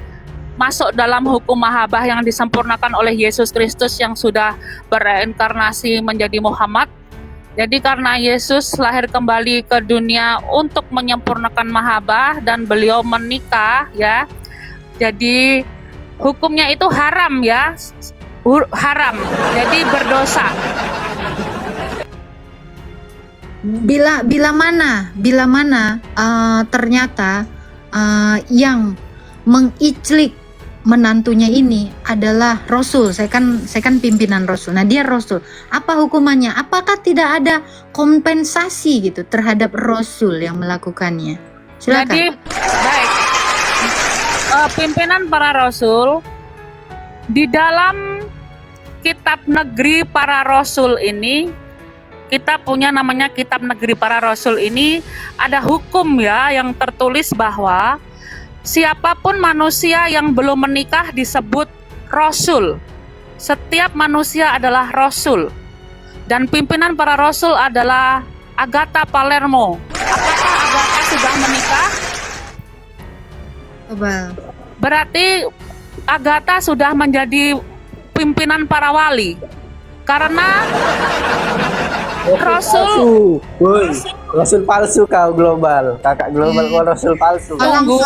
Masuk dalam hukum Mahabah yang disempurnakan oleh Yesus Kristus yang sudah bereinkarnasi menjadi Muhammad. Jadi karena Yesus lahir kembali ke dunia untuk menyempurnakan Mahabah dan beliau menikah, ya. Jadi hukumnya itu haram, ya. Haram. Jadi berdosa. Bila mana ternyata yang mengiclik menantunya ini adalah Rasul. Saya kan pimpinan Rasul. Nah, dia Rasul. Apa hukumannya? Apakah tidak ada kompensasi gitu terhadap Rasul yang melakukannya? Silakan. Jadi baik. Pimpinan para Rasul di dalam kitab negeri para Rasul ini, kita punya namanya kitab negeri para Rasul ini, ada hukum ya yang tertulis bahwa siapapun manusia yang belum menikah disebut Rasul. Setiap manusia adalah Rasul. Dan pimpinan para Rasul adalah Agatha Palermo. Apakah Agatha sudah menikah? Coba. Berarti Agatha sudah menjadi pimpinan para wali. Karena Rasul palsu kau Global. Kakak Global kau Rasul palsu. Tunggu,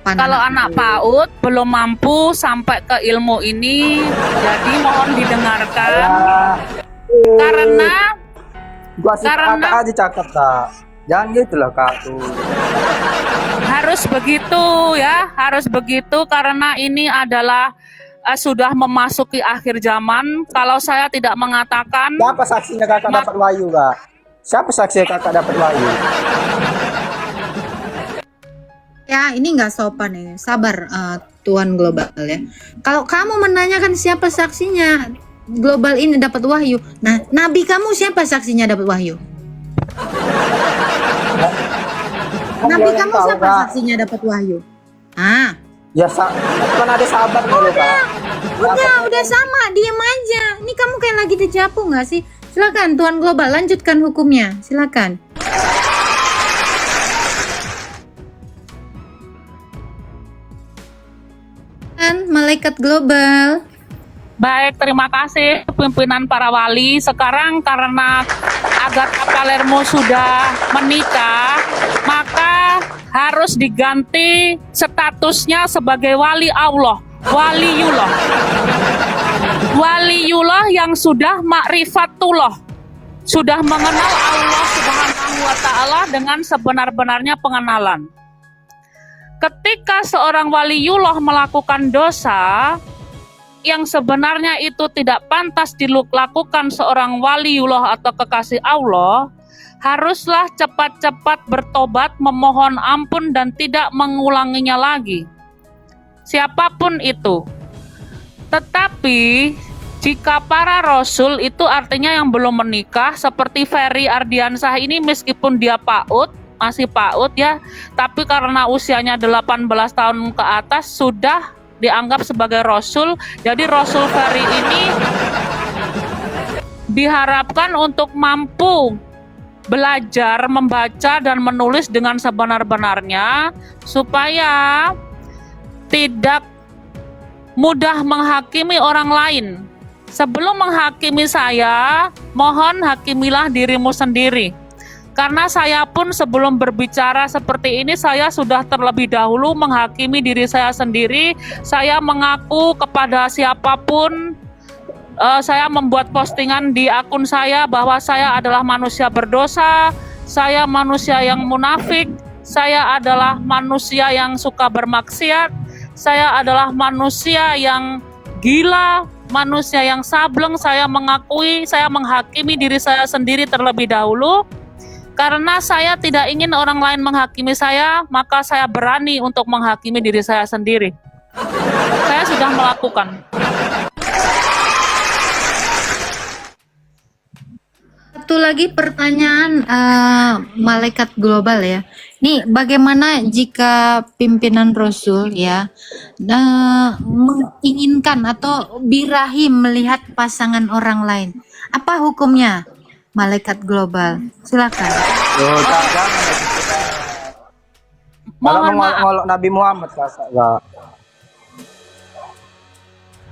kalau anak PAUD belum mampu sampai ke ilmu ini, jadi mohon didengarkan. Karena Kakak aja cakap tak. Jangan gitulah kak tuh. harus begitu ya, harus begitu karena ini adalah sudah memasuki akhir zaman. Kalau saya tidak mengatakan, Siapa saksinya kakak dapat wahyu kak? Siapa saksinya kakak dapat wahyu? Ya, ini nggak sopan ini. Sabar, Tuhan global ya. Kalau kamu menanyakan siapa saksinya global ini dapat wahyu, nah nabi kamu siapa saksinya dapat wahyu? Nabi Dia yang kamu tahu, siapa Kak. saksinya dapat wahyu? Ah, Ya kan ada sahabat dulu Kak. udah sama, diam aja. Ini kamu kayak lagi dijapu nggak sih? Silakan Tuhan global lanjutkan hukumnya, silakan. Malaikat global. Baik, terima kasih pimpinan para wali. Sekarang karena Agatha Palermo sudah menikah, maka harus diganti statusnya sebagai wali Allah, waliullah. Waliullah yang sudah ma'rifatullah, sudah mengenal Allah Subhanahu wa taala dengan sebenar-benarnya pengenalan. Ketika seorang waliullah melakukan dosa yang sebenarnya itu tidak pantas dilakukan seorang waliullah atau kekasih Allah, haruslah cepat-cepat bertobat, memohon ampun dan tidak mengulanginya lagi. Siapapun itu. Tetapi jika para rasul itu artinya yang belum menikah, seperti Ferry Ardiansah ini meskipun dia masih PAUD ya, tapi karena usianya 18 tahun ke atas sudah dianggap sebagai rasul. Jadi Rasul Ferry ini diharapkan untuk mampu belajar membaca dan menulis dengan sebenar-benarnya supaya tidak mudah menghakimi orang lain. Sebelum menghakimi saya, mohon hakimilah dirimu sendiri. Karena saya pun sebelum berbicara seperti ini, saya sudah terlebih dahulu menghakimi diri saya sendiri. Saya mengaku kepada siapapun, saya membuat postingan di akun saya bahwa saya adalah manusia berdosa, saya manusia yang munafik, saya adalah manusia yang suka bermaksiat, saya adalah manusia yang gila, manusia yang sableng. Saya mengakui, saya menghakimi diri saya sendiri terlebih dahulu. Karena saya tidak ingin orang lain menghakimi saya, maka saya berani untuk menghakimi diri saya sendiri. Saya sudah melakukan. Satu lagi pertanyaan malaikat global ya. Nih, bagaimana jika pimpinan Rasul ya menginginkan atau birahi melihat pasangan orang lain? Apa hukumnya? Malaikat global, silakan. Oh, jangan. Kalau Mohon maaf. mengolok Nabi Muhammad Kak.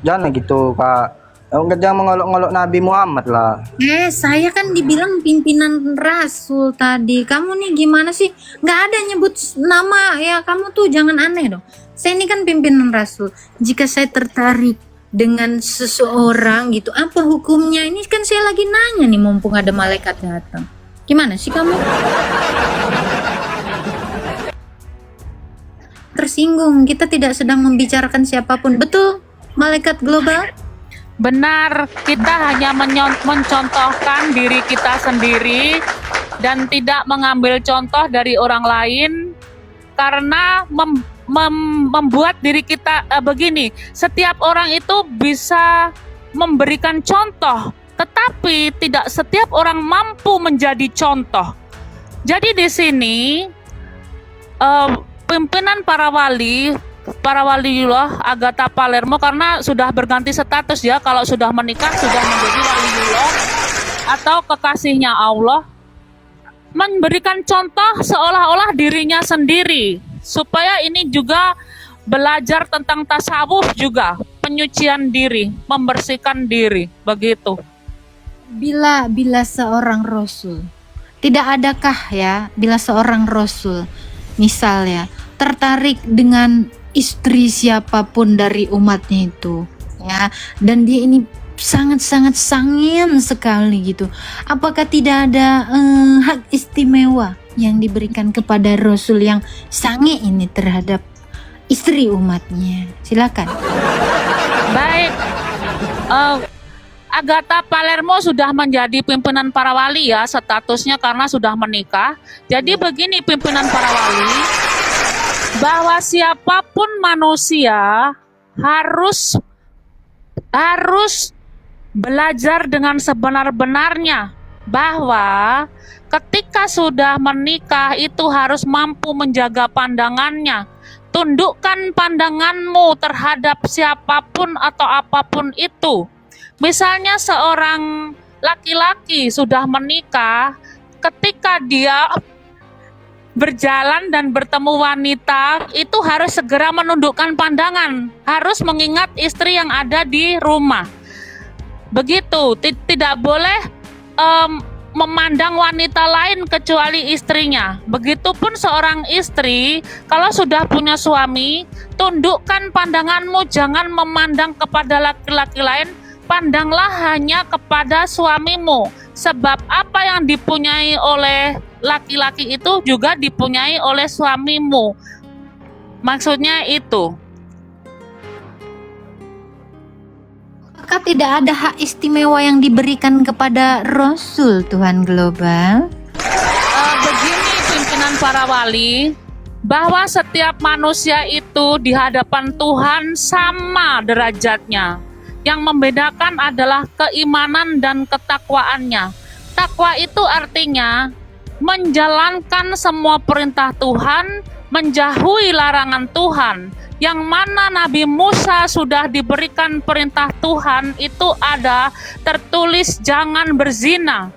Jangan gitu Kak. Jangan mengolok-ngolok Nabi Muhammad lah. Saya kan dibilang pimpinan Rasul tadi. Kamu nih gimana sih? Nggak ada nyebut nama ya. Kamu tuh jangan aneh dong. Saya ini kan pimpinan Rasul. Jika saya tertarik dengan seseorang gitu, apa hukumnya? Ini kan saya lagi nanya nih, mumpung ada malaikat datang. Gimana sih kamu? Tersinggung, kita tidak sedang membicarakan siapapun. Betul, malaikat global? Benar, kita hanya mencontohkan diri kita sendiri dan tidak mengambil contoh dari orang lain, karena membuat diri kita begini. Setiap orang itu bisa memberikan contoh, tetapi tidak setiap orang mampu menjadi contoh. Jadi di sini pimpinan para waliullah Agatha Palermo, karena sudah berganti status ya, kalau sudah menikah sudah menjadi waliullah atau kekasihnya Allah, memberikan contoh seolah-olah dirinya sendiri, supaya ini juga belajar tentang tasawuf juga, penyucian diri, membersihkan diri, begitu. Bila seorang rasul, tidak adakah ya, bila seorang rasul misalnya tertarik dengan istri siapapun dari umatnya itu ya, dan dia ini sangat-sangat sangin sekali gitu, apakah tidak ada hak istimewa yang diberikan kepada rasul yang sange ini terhadap istri umatnya? Silakan. Baik, Agatha Palermo sudah menjadi pimpinan para wali ya statusnya, karena sudah menikah. Jadi begini pimpinan para wali, bahwa siapapun manusia harus belajar dengan sebenar-benarnya bahwa ketika sudah menikah itu harus mampu menjaga pandangannya. Tundukkan pandanganmu terhadap siapapun atau apapun itu. Misalnya seorang laki-laki sudah menikah, ketika dia berjalan dan bertemu wanita, itu harus segera menundukkan pandangan, harus mengingat istri yang ada di rumah. Begitu, tidak boleh memandang wanita lain kecuali istrinya. Begitupun seorang istri, kalau sudah punya suami, tundukkan pandanganmu, jangan memandang kepada laki-laki lain, pandanglah hanya kepada suamimu. Sebab apa yang dipunyai oleh laki-laki itu juga dipunyai oleh suamimu. Maksudnya itu. Apakah tidak ada hak istimewa yang diberikan kepada Rasul Tuhan Global? Begini pimpinan para wali, bahwa setiap manusia itu di hadapan Tuhan sama derajatnya. Yang membedakan adalah keimanan dan ketakwaannya. Takwa itu artinya menjalankan semua perintah Tuhan, menjauhi larangan Tuhan. Yang mana Nabi Musa sudah diberikan perintah Tuhan, itu ada tertulis jangan berzina.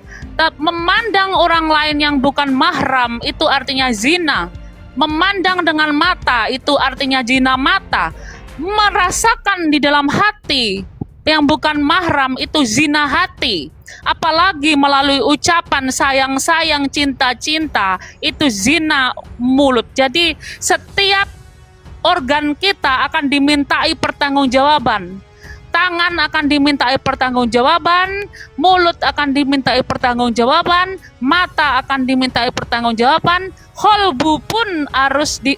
Memandang orang lain yang bukan mahram itu artinya zina. Memandang dengan mata itu artinya zina mata. Merasakan di dalam hati yang bukan mahram itu zina hati. Apalagi melalui ucapan sayang-sayang, cinta-cinta, itu zina mulut. Jadi setiap organ kita akan dimintai pertanggungjawaban. Tangan akan dimintai pertanggungjawaban, mulut akan dimintai pertanggungjawaban, mata akan dimintai pertanggungjawaban, kolbu pun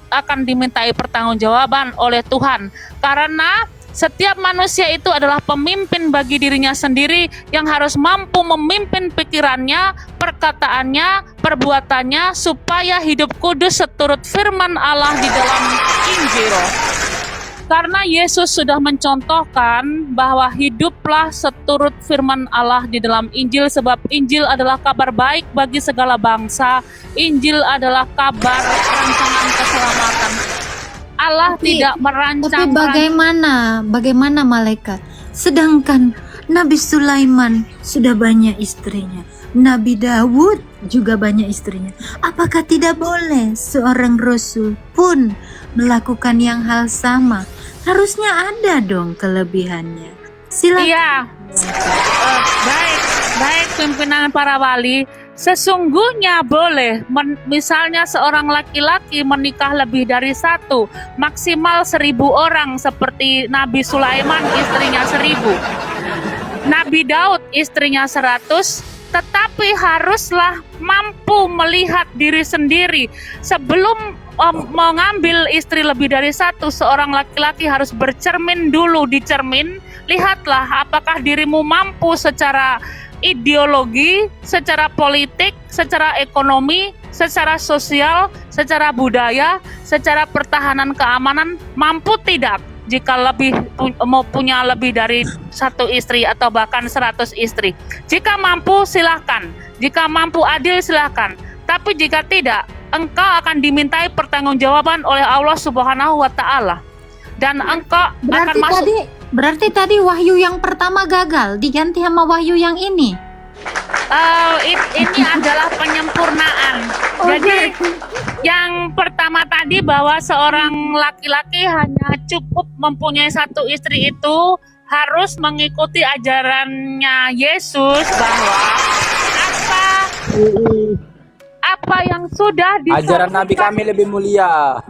akan dimintai pertanggungjawaban oleh Tuhan. Karena setiap manusia itu adalah pemimpin bagi dirinya sendiri yang harus mampu memimpin pikirannya, perkataannya, perbuatannya supaya hidup kudus seturut firman Allah di dalam Injil. Karena Yesus sudah mencontohkan bahwa hiduplah seturut firman Allah di dalam Injil, sebab Injil adalah kabar baik bagi segala bangsa. Injil adalah kabar rancangan keselamatan. Allah tidak merancang. Tapi bagaimana malaikat? Sedangkan Nabi Sulaiman sudah banyak istrinya. Nabi Dawud juga banyak istrinya. Apakah tidak boleh seorang rasul pun melakukan yang hal sama? Harusnya ada dong kelebihannya. Silakan. Iya. Baik pimpinan para wali. Sesungguhnya boleh, misalnya seorang laki-laki menikah lebih dari satu, maksimal 1.000 orang seperti Nabi Sulaiman istrinya 1.000, Nabi Daud istrinya 100, tetapi haruslah mampu melihat diri sendiri. Sebelum mengambil istri lebih dari satu, seorang laki-laki harus bercermin dulu di cermin. Lihatlah apakah dirimu mampu secara ideologi, secara politik, secara ekonomi, secara sosial, secara budaya, secara pertahanan keamanan, mampu tidak jika mau punya lebih dari satu istri atau bahkan 100 istri. Jika mampu silahkan, jika mampu adil silahkan, tapi jika tidak, engkau akan dimintai pertanggungjawaban oleh Allah Subhanahu wa Ta'ala, dan engkau akan masuk. Berarti tadi wahyu yang pertama gagal, diganti sama wahyu yang ini. Ini adalah penyempurnaan. Jadi yang pertama tadi bahwa seorang laki-laki hanya cukup mempunyai satu istri itu harus mengikuti ajarannya Yesus, bahwa apa yang sudah Ajaran Nabi kami lebih mulia.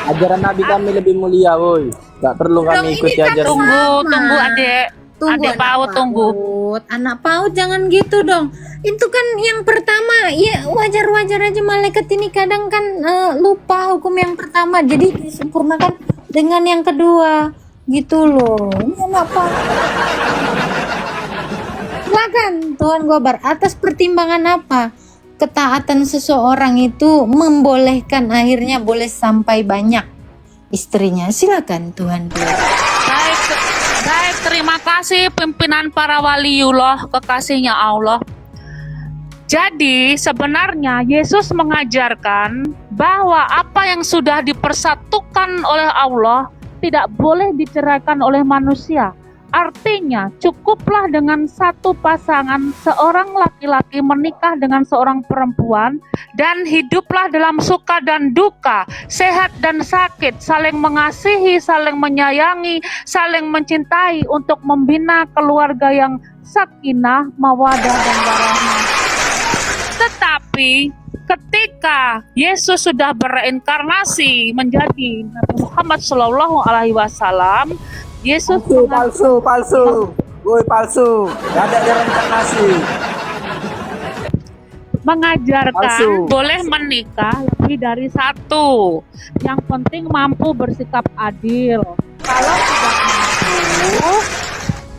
Ajaran Nabi kami lebih mulia, woi. Gak perlu kami ikuti ajaran. Tunggu adik PAUD tunggu. Anak PAUD jangan gitu dong. Itu kan yang pertama, ya wajar-wajar aja malaikat ini kadang kan lupa hukum yang pertama, jadi disempurnakan dengan yang kedua gitu loh. Kenapa? Silakan Tuhan Gobar, atas pertimbangan apa ketaatan seseorang itu membolehkan akhirnya boleh sampai banyak istrinya. Silakan Tuhan. Baik, baik, terima kasih pimpinan para waliullah, kekasihnya Allah. Jadi sebenarnya Yesus mengajarkan bahwa apa yang sudah dipersatukan oleh Allah tidak boleh diceraikan oleh manusia. Artinya cukuplah dengan satu pasangan, seorang laki-laki menikah dengan seorang perempuan dan hiduplah dalam suka dan duka, sehat dan sakit, saling mengasihi, saling menyayangi, saling mencintai untuk membina keluarga yang sakinah, mawadah dan warahmah. Tetapi ketika Yesus sudah bereinkarnasi menjadi Nabi Muhammad SAW, Yesus Palsu. Woi palsu. Gak ada reinkarnasi. mengajarkan Palsu. boleh menikah lebih dari satu. Yang penting mampu bersikap adil.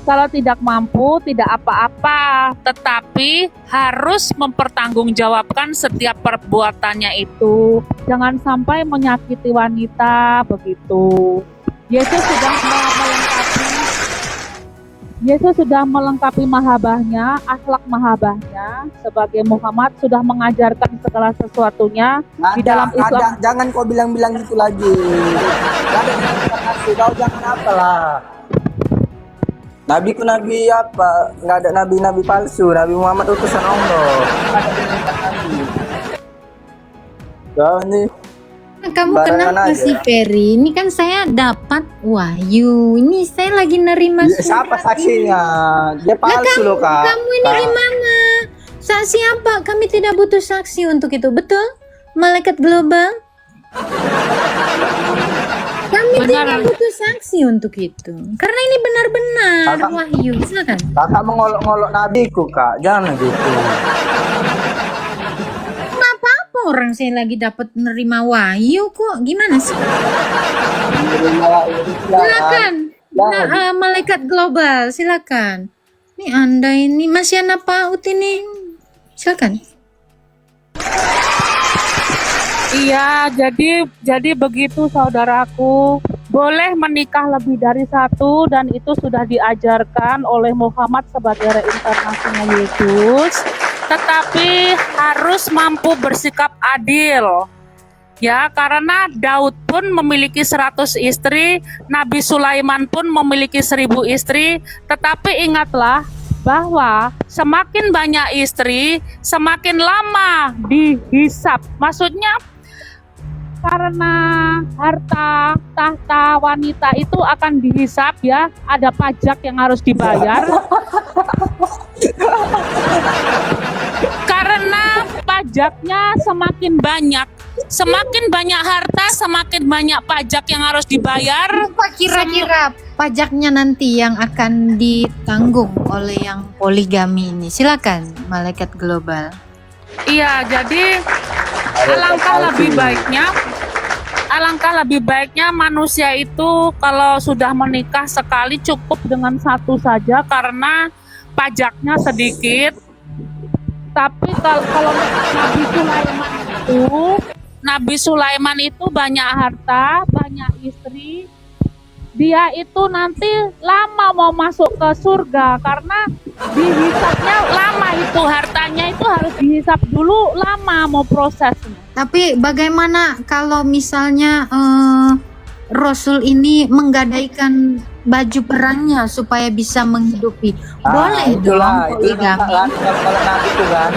Kalau tidak mampu, tidak apa-apa, tetapi harus mempertanggungjawabkan setiap perbuatannya itu. Jangan sampai menyakiti wanita begitu. Yesus sudah melengkapi mahabahnya, akhlak mahabahnya. Sebagai Muhammad sudah mengajarkan segala sesuatunya di dalam Islam. Jangan kau bilang-bilang gitu lagi. Gak ada reinkarnasi. Kau jangan apalah. Nabi ku nabi apa? Nggak ada nabi-nabi palsu. Nabi Muhammad utusan Allah. Nggak ada reinkarnasi. Kau nih. Kamu barengan kenapa aja. sih Ferry? Ini kan saya dapat wahyu. Ini saya lagi nerima Ya, siapa surat saksinya? Dia palsu loh kak. Kamu ini Kak. gimana? Saksi apa? Kami tidak butuh saksi untuk itu, betul? Malaikat global? Kami tidak butuh saksi untuk itu. Karena ini benar-benar Kakak- wahyu. Silakan. Kakak mengolok-ngolok nabiku kak. Jangan gitu. Kenapa apa orang saya lagi dapat menerima wahyu kok? Gimana sih? Silakan. Malaikat global, silakan. Ini Anda ini masih anak PAUD ini. Silakan. Iya, jadi begitu saudaraku. Boleh menikah lebih dari satu dan itu sudah diajarkan oleh Muhammad sebagai reinkarnasinya Yesus. Tetapi harus mampu bersikap adil. Ya, karena Daud pun memiliki 100 istri, Nabi Sulaiman pun memiliki 1000 istri, tetapi ingatlah bahwa semakin banyak istri, semakin lama dihisap. Maksudnya karena harta tahta wanita itu akan dihisap ya, ada pajak yang harus dibayar. Karena pajaknya semakin banyak harta, semakin banyak pajak yang harus dibayar. Apa kira-kira pajaknya nanti yang akan ditanggung oleh yang poligami ini? Silakan, malaikat global. Iya, jadi alangkah lebih baiknya manusia itu kalau sudah menikah sekali cukup dengan satu saja karena pajaknya sedikit. Tapi kalau Nabi Sulaiman itu banyak harta, banyak istri. Dia itu nanti lama mau masuk ke surga karena dihisapnya lama, itu hartanya itu harus dihisap dulu, lama mau prosesnya. Tapi bagaimana kalau misalnya Rasul ini menggadaikan baju perangnya supaya bisa menghidupi? Boleh dong poligami. Kalau nabi itu kan.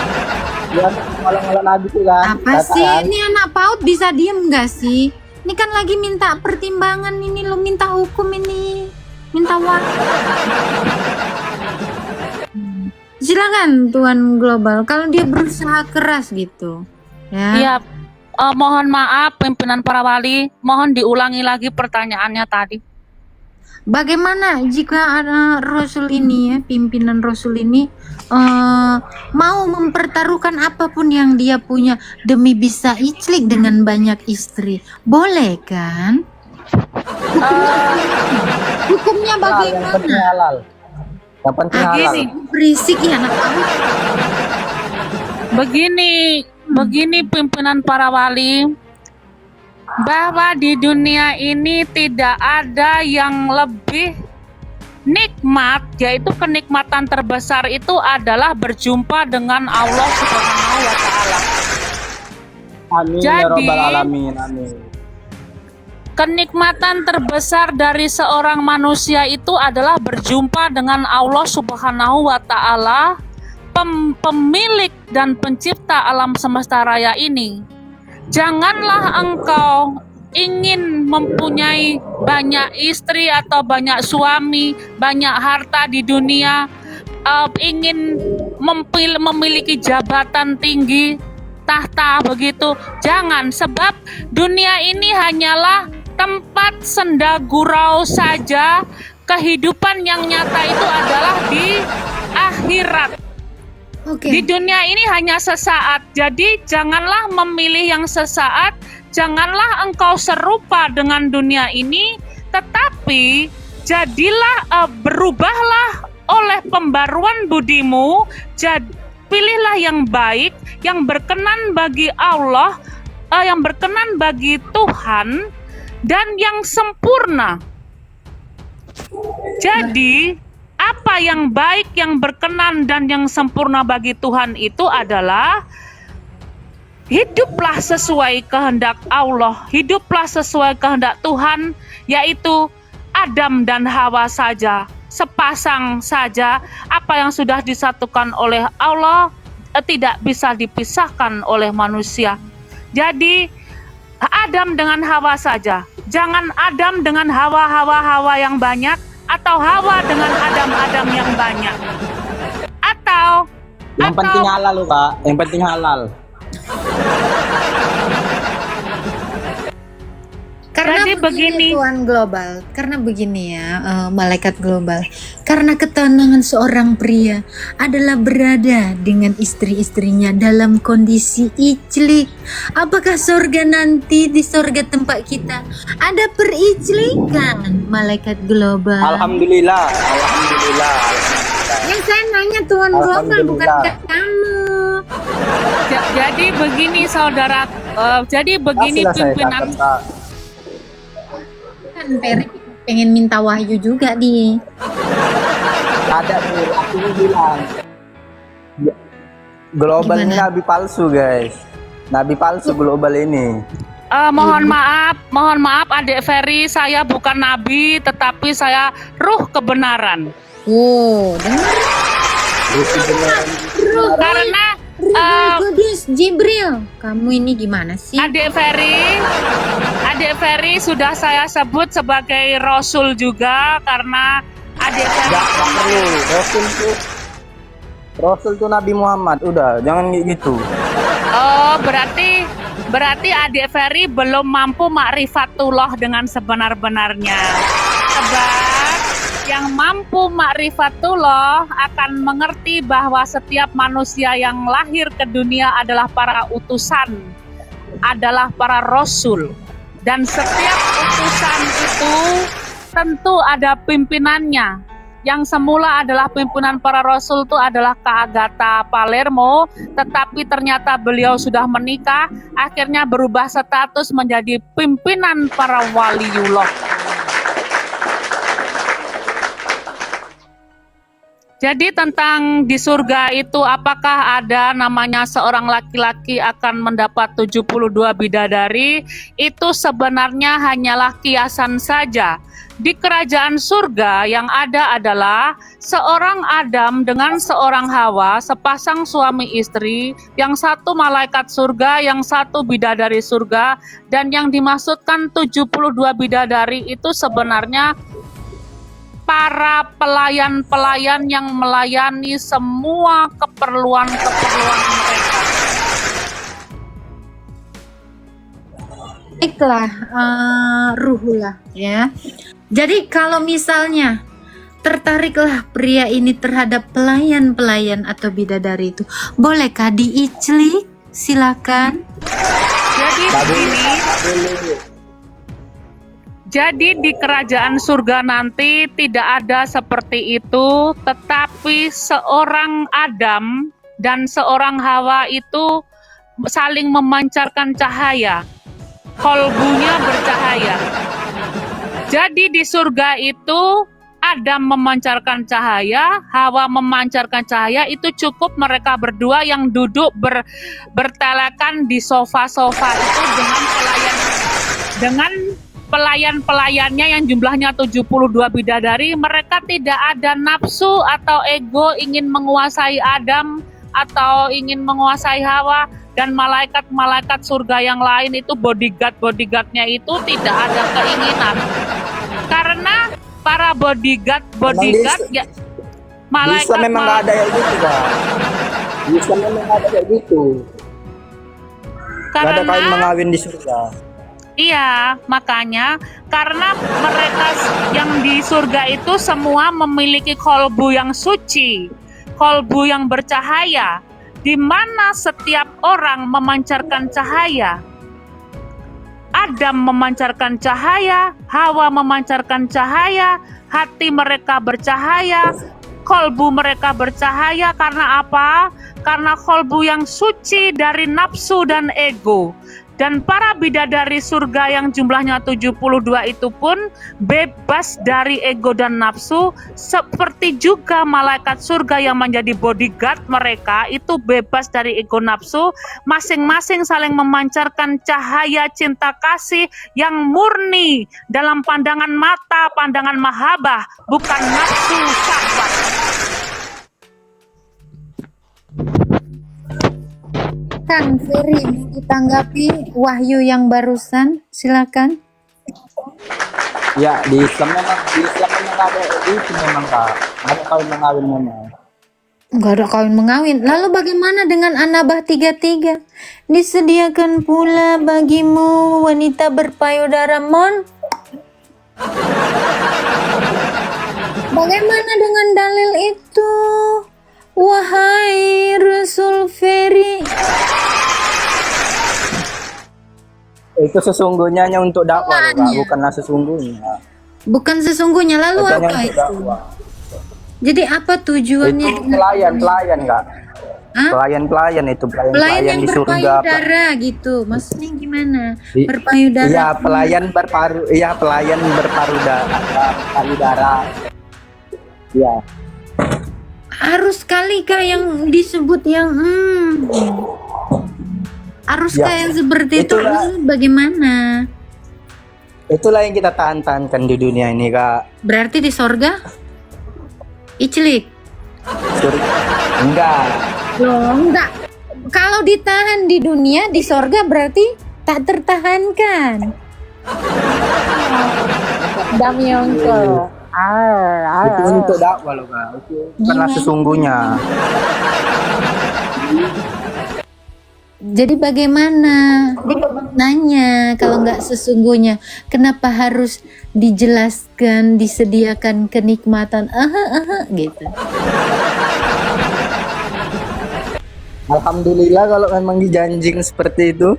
Dia kalau nabi itu kan. Apa sih ini anak PAUD bisa diem nggak sih? Ini kan lagi minta pertimbangan ini, lo minta hukum ini, minta waktu. Silakan Tuan Global, kalau dia berusaha keras gitu, ya. Iya, mohon maaf pimpinan para wali, mohon diulangi lagi pertanyaannya tadi. Bagaimana jika ada Rasul ini ya, pimpinan Rasul ini mau mempertaruhkan apapun yang dia punya demi bisa iclik dengan banyak istri, boleh kan? Hukumnya Yang penting bagaimana? halal. Yang penting halal. Gini, Berisik ya anak kamu. begini pimpinan para wali, bahwa di dunia ini tidak ada yang lebih nikmat, yaitu kenikmatan terbesar itu adalah berjumpa dengan Allah Subhanahu wa Ta'ala. Amin ya Jadi, Rabbal Alamin. Amin. kenikmatan terbesar dari seorang manusia itu adalah berjumpa dengan Allah Subhanahu wa Ta'ala, pemilik dan pencipta alam semesta raya ini. Janganlah engkau ingin mempunyai banyak istri atau banyak suami, banyak harta di dunia, ingin memiliki jabatan tinggi, tahta begitu. Jangan, sebab dunia ini hanyalah tempat senda gurau saja. Kehidupan yang nyata itu adalah di akhirat. Di dunia ini hanya sesaat, jadi janganlah memilih yang sesaat, janganlah engkau serupa dengan dunia ini, tetapi jadilah, berubahlah oleh pembaruan budimu, pilihlah yang baik, yang berkenan bagi Allah, yang berkenan bagi Tuhan, dan yang sempurna. Jadi apa yang baik, yang berkenan, dan yang sempurna bagi Tuhan itu adalah hiduplah sesuai kehendak Allah, hiduplah sesuai kehendak Tuhan, yaitu Adam dan Hawa saja, sepasang saja. Apa yang sudah disatukan oleh Allah tidak bisa dipisahkan oleh manusia. Jadi Adam dengan Hawa saja, jangan Adam dengan Hawa yang banyak, atau Hawa dengan Adam yang banyak, atau Yang penting halal loh, Kak. Yang penting halal. Karena Jadi begini. Tuhan global, karena begini ya, malaikat global. Karena ketenangan seorang pria adalah berada dengan istri-istrinya dalam kondisi ijlik. Apakah surga nanti, di surga tempat kita ada perijlikan, malaikat global? Alhamdulillah. Yang saya nanya Tuhan global, bukan ke kamu. Jadi begini saudara, jadi begini Kasihlah saya pimpinan. catat, Kak. Kan Peri pengen minta wahyu juga di. Ada tuh, aku bilang. Global ini Gimana? nabi palsu, guys. Nabi palsu global ini. Mohon maaf adik Ferry, saya bukan nabi, tetapi saya ruh kebenaran. Wow, dengar Karena Kudus Jibril, kamu ini gimana sih? adik Ferry sudah saya sebut sebagai Rasul juga, karena adik Ferry Nggak perlu. Rasul tuh Nabi Muhammad. Udah, jangan gitu. Oh, berarti adik Ferry belum mampu makrifatullah dengan sebenar-benarnya. Sebab yang mampu makrifatullah akan mengerti bahwa setiap manusia yang lahir ke dunia adalah para utusan, adalah para rasul. Dan setiap utusan itu tentu ada pimpinannya. Yang semula adalah pimpinan para rasul itu adalah Kak Agatha Palermo, tetapi ternyata beliau sudah menikah, akhirnya berubah status menjadi pimpinan para waliullah. Jadi tentang di surga itu, apakah ada namanya seorang laki-laki akan mendapat 72 bidadari, itu sebenarnya hanyalah kiasan saja. Di kerajaan surga yang ada adalah seorang Adam dengan seorang Hawa, sepasang suami istri, yang satu malaikat surga, yang satu bidadari surga, dan yang dimaksudkan 72 bidadari itu sebenarnya para pelayan-pelayan yang melayani semua keperluan-keperluan mereka. Baiklah, ruhullah ya. Jadi kalau misalnya tertariklah pria ini terhadap pelayan-pelayan atau bidadari itu, bolehkah diiclik? Silakan. Jadi begini. Jadi di kerajaan surga nanti tidak ada seperti itu, tetapi seorang Adam dan seorang Hawa itu saling memancarkan cahaya. Kolbunya bercahaya. Jadi di surga itu Adam memancarkan cahaya, Hawa memancarkan cahaya, itu cukup mereka berdua yang duduk bertelekan di sofa-sofa itu dengan pelayan-pelayannya yang jumlahnya 72 bidadari. Mereka tidak ada nafsu atau ego ingin menguasai Adam atau ingin menguasai Hawa, dan malaikat-malaikat surga yang lain itu bodyguard-bodyguardnya itu tidak ada keinginan. Karena para bodyguard ya Bisa memang nggak ada kayak gitu, Kak. Bisa memang nggak ada kayak gitu. Nggak ada karena kawin mengawin di surga. iya, makanya karena mereka yang di surga itu semua memiliki kolbu yang suci, kolbu yang bercahaya, di mana setiap orang memancarkan cahaya. Adam memancarkan cahaya, Hawa memancarkan cahaya, hati mereka bercahaya, kolbu mereka bercahaya. Karena apa? Karena kolbu yang suci dari nafsu dan ego. Dan para bidadari surga yang jumlahnya 72 itu pun bebas dari ego dan nafsu, seperti juga malaikat surga yang menjadi bodyguard mereka itu bebas dari ego nafsu, masing-masing saling memancarkan cahaya cinta kasih yang murni dalam pandangan mata, pandangan mahabbah, bukan nafsu syahwat. Kang Ferry, mau ditanggapi wahyu yang barusan? Silakan. Ya, di Islam memang ada itu memang, Kak. Ada kawin mengawin memang. Enggak ada kawin mengawin. Lalu bagaimana dengan An-Nabah 33? Disediakan pula bagimu wanita berpayudara. Bagaimana dengan dalil itu? Wahai Rasul Ferry. Itu sesungguhnya hanya untuk dakwah, Kak. Bukanlah sesungguhnya. Bukan sesungguhnya. Lalu Itu hanya apa untuk itu? dakwah. Jadi apa tujuannya? Itu pelayan, Kak. Hah? Pelayan itu Pelayan pelayan yang di surga. berpayudara gitu. Maksudnya gimana? Berpayudara. Iya, pelayan berpayudara. Iya. Harus kali Kak yang disebut yang harus Ya, kayak seperti itu. itulah. Bagaimana? Itulah yang kita tahan-tahankan di dunia ini, Kak. Berarti di sorga iclik. Enggak. Loh, enggak. Kalau ditahan di dunia, di sorga berarti tak tertahankan. Damyongko. Itu untuk dakwah loh, Kak. Itu bukanlah Gimana? sesungguhnya. Jadi bagaimana? Nanya kalau nggak sesungguhnya, kenapa harus dijelaskan, disediakan kenikmatan? Gitu. Alhamdulillah kalau memang dijanjing seperti itu.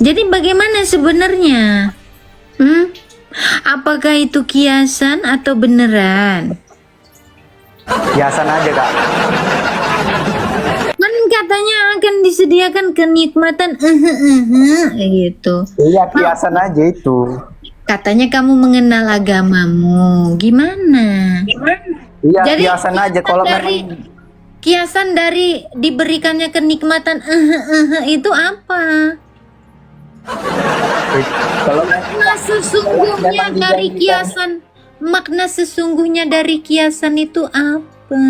Jadi bagaimana sebenarnya? Apakah itu kiasan atau beneran? Biasa aja, Kak. Kan katanya akan disediakan kenikmatan gitu. Iya, kiasan aja itu. Katanya kamu mengenal agamamu. Gimana? Iya, Jadi kiasan aja kalau dari memang kiasan dari diberikannya kenikmatan itu apa? kalau Makna sesungguhnya memang dari dijanjikan. kiasan, makna sesungguhnya dari kiasan itu apa?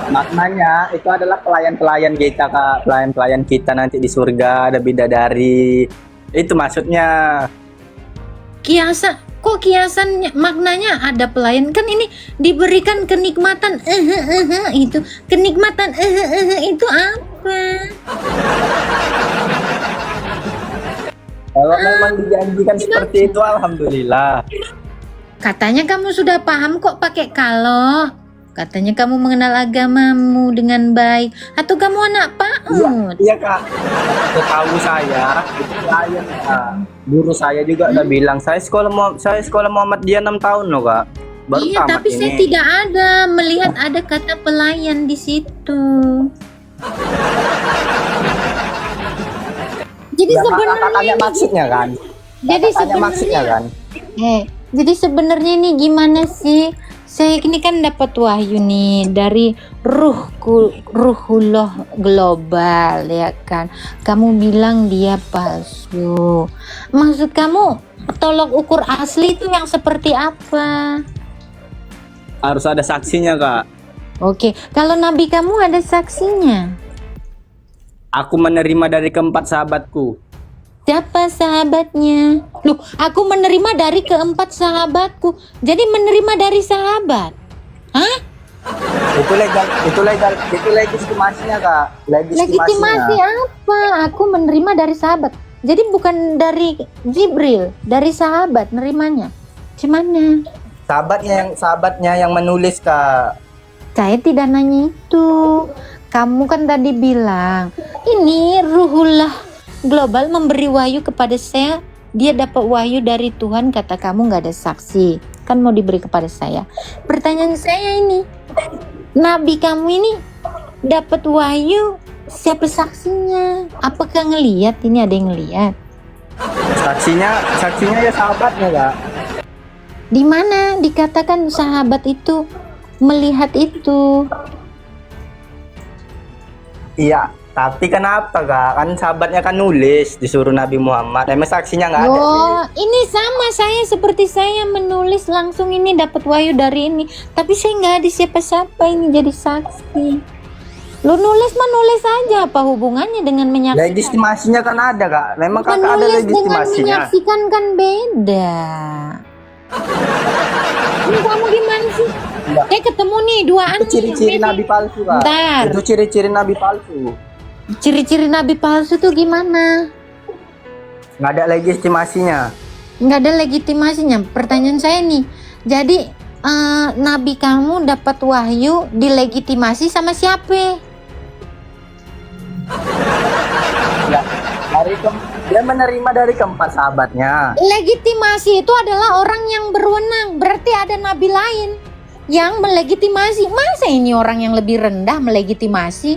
maknanya itu adalah pelayan-pelayan kita, Kak. Pelayan-pelayan kita nanti di surga ada bidadari. Itu maksudnya. Kiasan, kok kiasan maknanya ada pelayan? Kan ini diberikan kenikmatan itu. Kenikmatan itu apa? Kalau memang dijanjikan seperti itu, alhamdulillah. Katanya kamu sudah paham kok pakai kalau. Katanya kamu mengenal agamamu dengan baik. Atau kamu anak PAUD? Iya kak, setahu saya itu klien kak. Guru saya juga udah bilang saya sekolah Muhammadiyah 6 tahun loh kak. Baru Iya, tamat tapi ini. saya tidak ada melihat ada kata pelayan di situ. Jadi Ya, kakak sebenarnya tanya ini- maksudnya kan? jadi Kakak tanya maksudnya kan? jadi sebenarnya ini gimana sih? Saya ini kan dapat wahyu nih dari ruhullah global ya kan. Kamu bilang dia palsu. Maksud kamu tolok ukur asli itu yang seperti apa? Harus ada saksinya kak. Oke, kalau nabi kamu ada saksinya. Aku menerima dari keempat sahabatku. Siapa sahabatnya? Loh, aku menerima dari keempat sahabatku. Jadi menerima dari sahabat. Hah? Itu legitimasinya kak. Legitimasi apa? Aku menerima dari sahabat. Jadi bukan dari Jibril, dari sahabat nerimanya. Gimana? Sahabatnya yang menulis kak. Saya tidak nanya itu. Kamu kan tadi bilang, ini ruhullah global memberi wahyu kepada saya. Dia dapat wahyu dari Tuhan, kata kamu nggak ada saksi. Kan mau diberi kepada saya. Pertanyaan saya ini, nabi kamu ini dapat wahyu, siapa saksinya? Apakah ngelihat? Ini ada yang ngelihat? Saksinya ya sahabatnya kak. Di mana dikatakan sahabat itu melihat itu? Iya, tapi kenapa kak? Kan sahabatnya kan nulis disuruh Nabi Muhammad. Emang saksinya nggak ada sih? Oh, ini sama saya seperti saya menulis langsung ini dapat wahyu dari ini. Tapi saya nggak ada siapa-siapa ini jadi saksi. Lu nulis mah nulis aja, apa hubungannya dengan menyaksikan? Legitimasinya kan ada kak. Memang Bukan kakak ada nulis dengan legitimasinya. menyaksikan kan beda. Ini kamu gimana sih? Enggak. Saya ketemu nih dua Itu ciri-ciri nabi palsu kak. Bentar. Itu ciri-ciri nabi palsu. Ciri-ciri nabi palsu tuh gimana? Nggak ada legitimasinya. Nggak ada legitimasinya. Pertanyaan saya nih, jadi nabi kamu dapat wahyu dilegitimasi sama siapa? Ya, dia menerima dari keempat sahabatnya. Legitimasi itu adalah orang yang berwenang. Berarti ada nabi lain yang melegitimasi. Masa ini orang yang lebih rendah melegitimasi?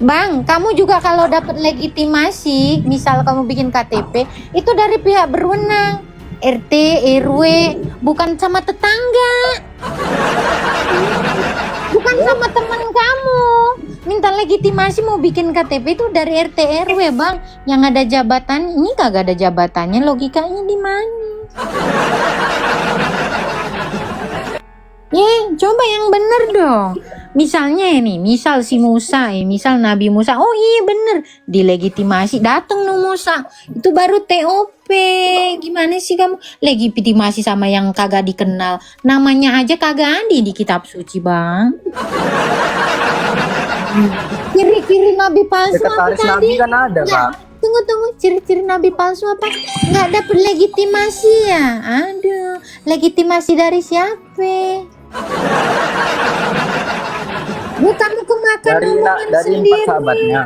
Bang, kamu juga kalau dapat legitimasi, misal kamu bikin KTP, itu dari pihak berwenang. RT, RW, bukan sama tetangga. Bukan sama teman kamu. Minta legitimasi mau bikin KTP itu dari RT, RW, Bang. Yang ada jabatan, ini kagak ada jabatannya, logikanya di mana? Coba yang bener dong. Misalnya ini, misal si Musa, misal Nabi Musa. Oh iya bener, dilegitimasi, datang no Musa. Itu baru TOP. Gimana sih kamu? Legitimasi sama yang kagak dikenal. Namanya aja kagak ada di kitab suci, Bang. Ciri-ciri Nabi palsu apa Sekretaris Nabi tadi? kan ada Ya, kak. tunggu, ciri-ciri Nabi palsu apa? Nggak dapet legitimasi ya? Aduh, legitimasi dari siapa? Kamu kemakan Dari omongan empat sendiri. sahabatnya.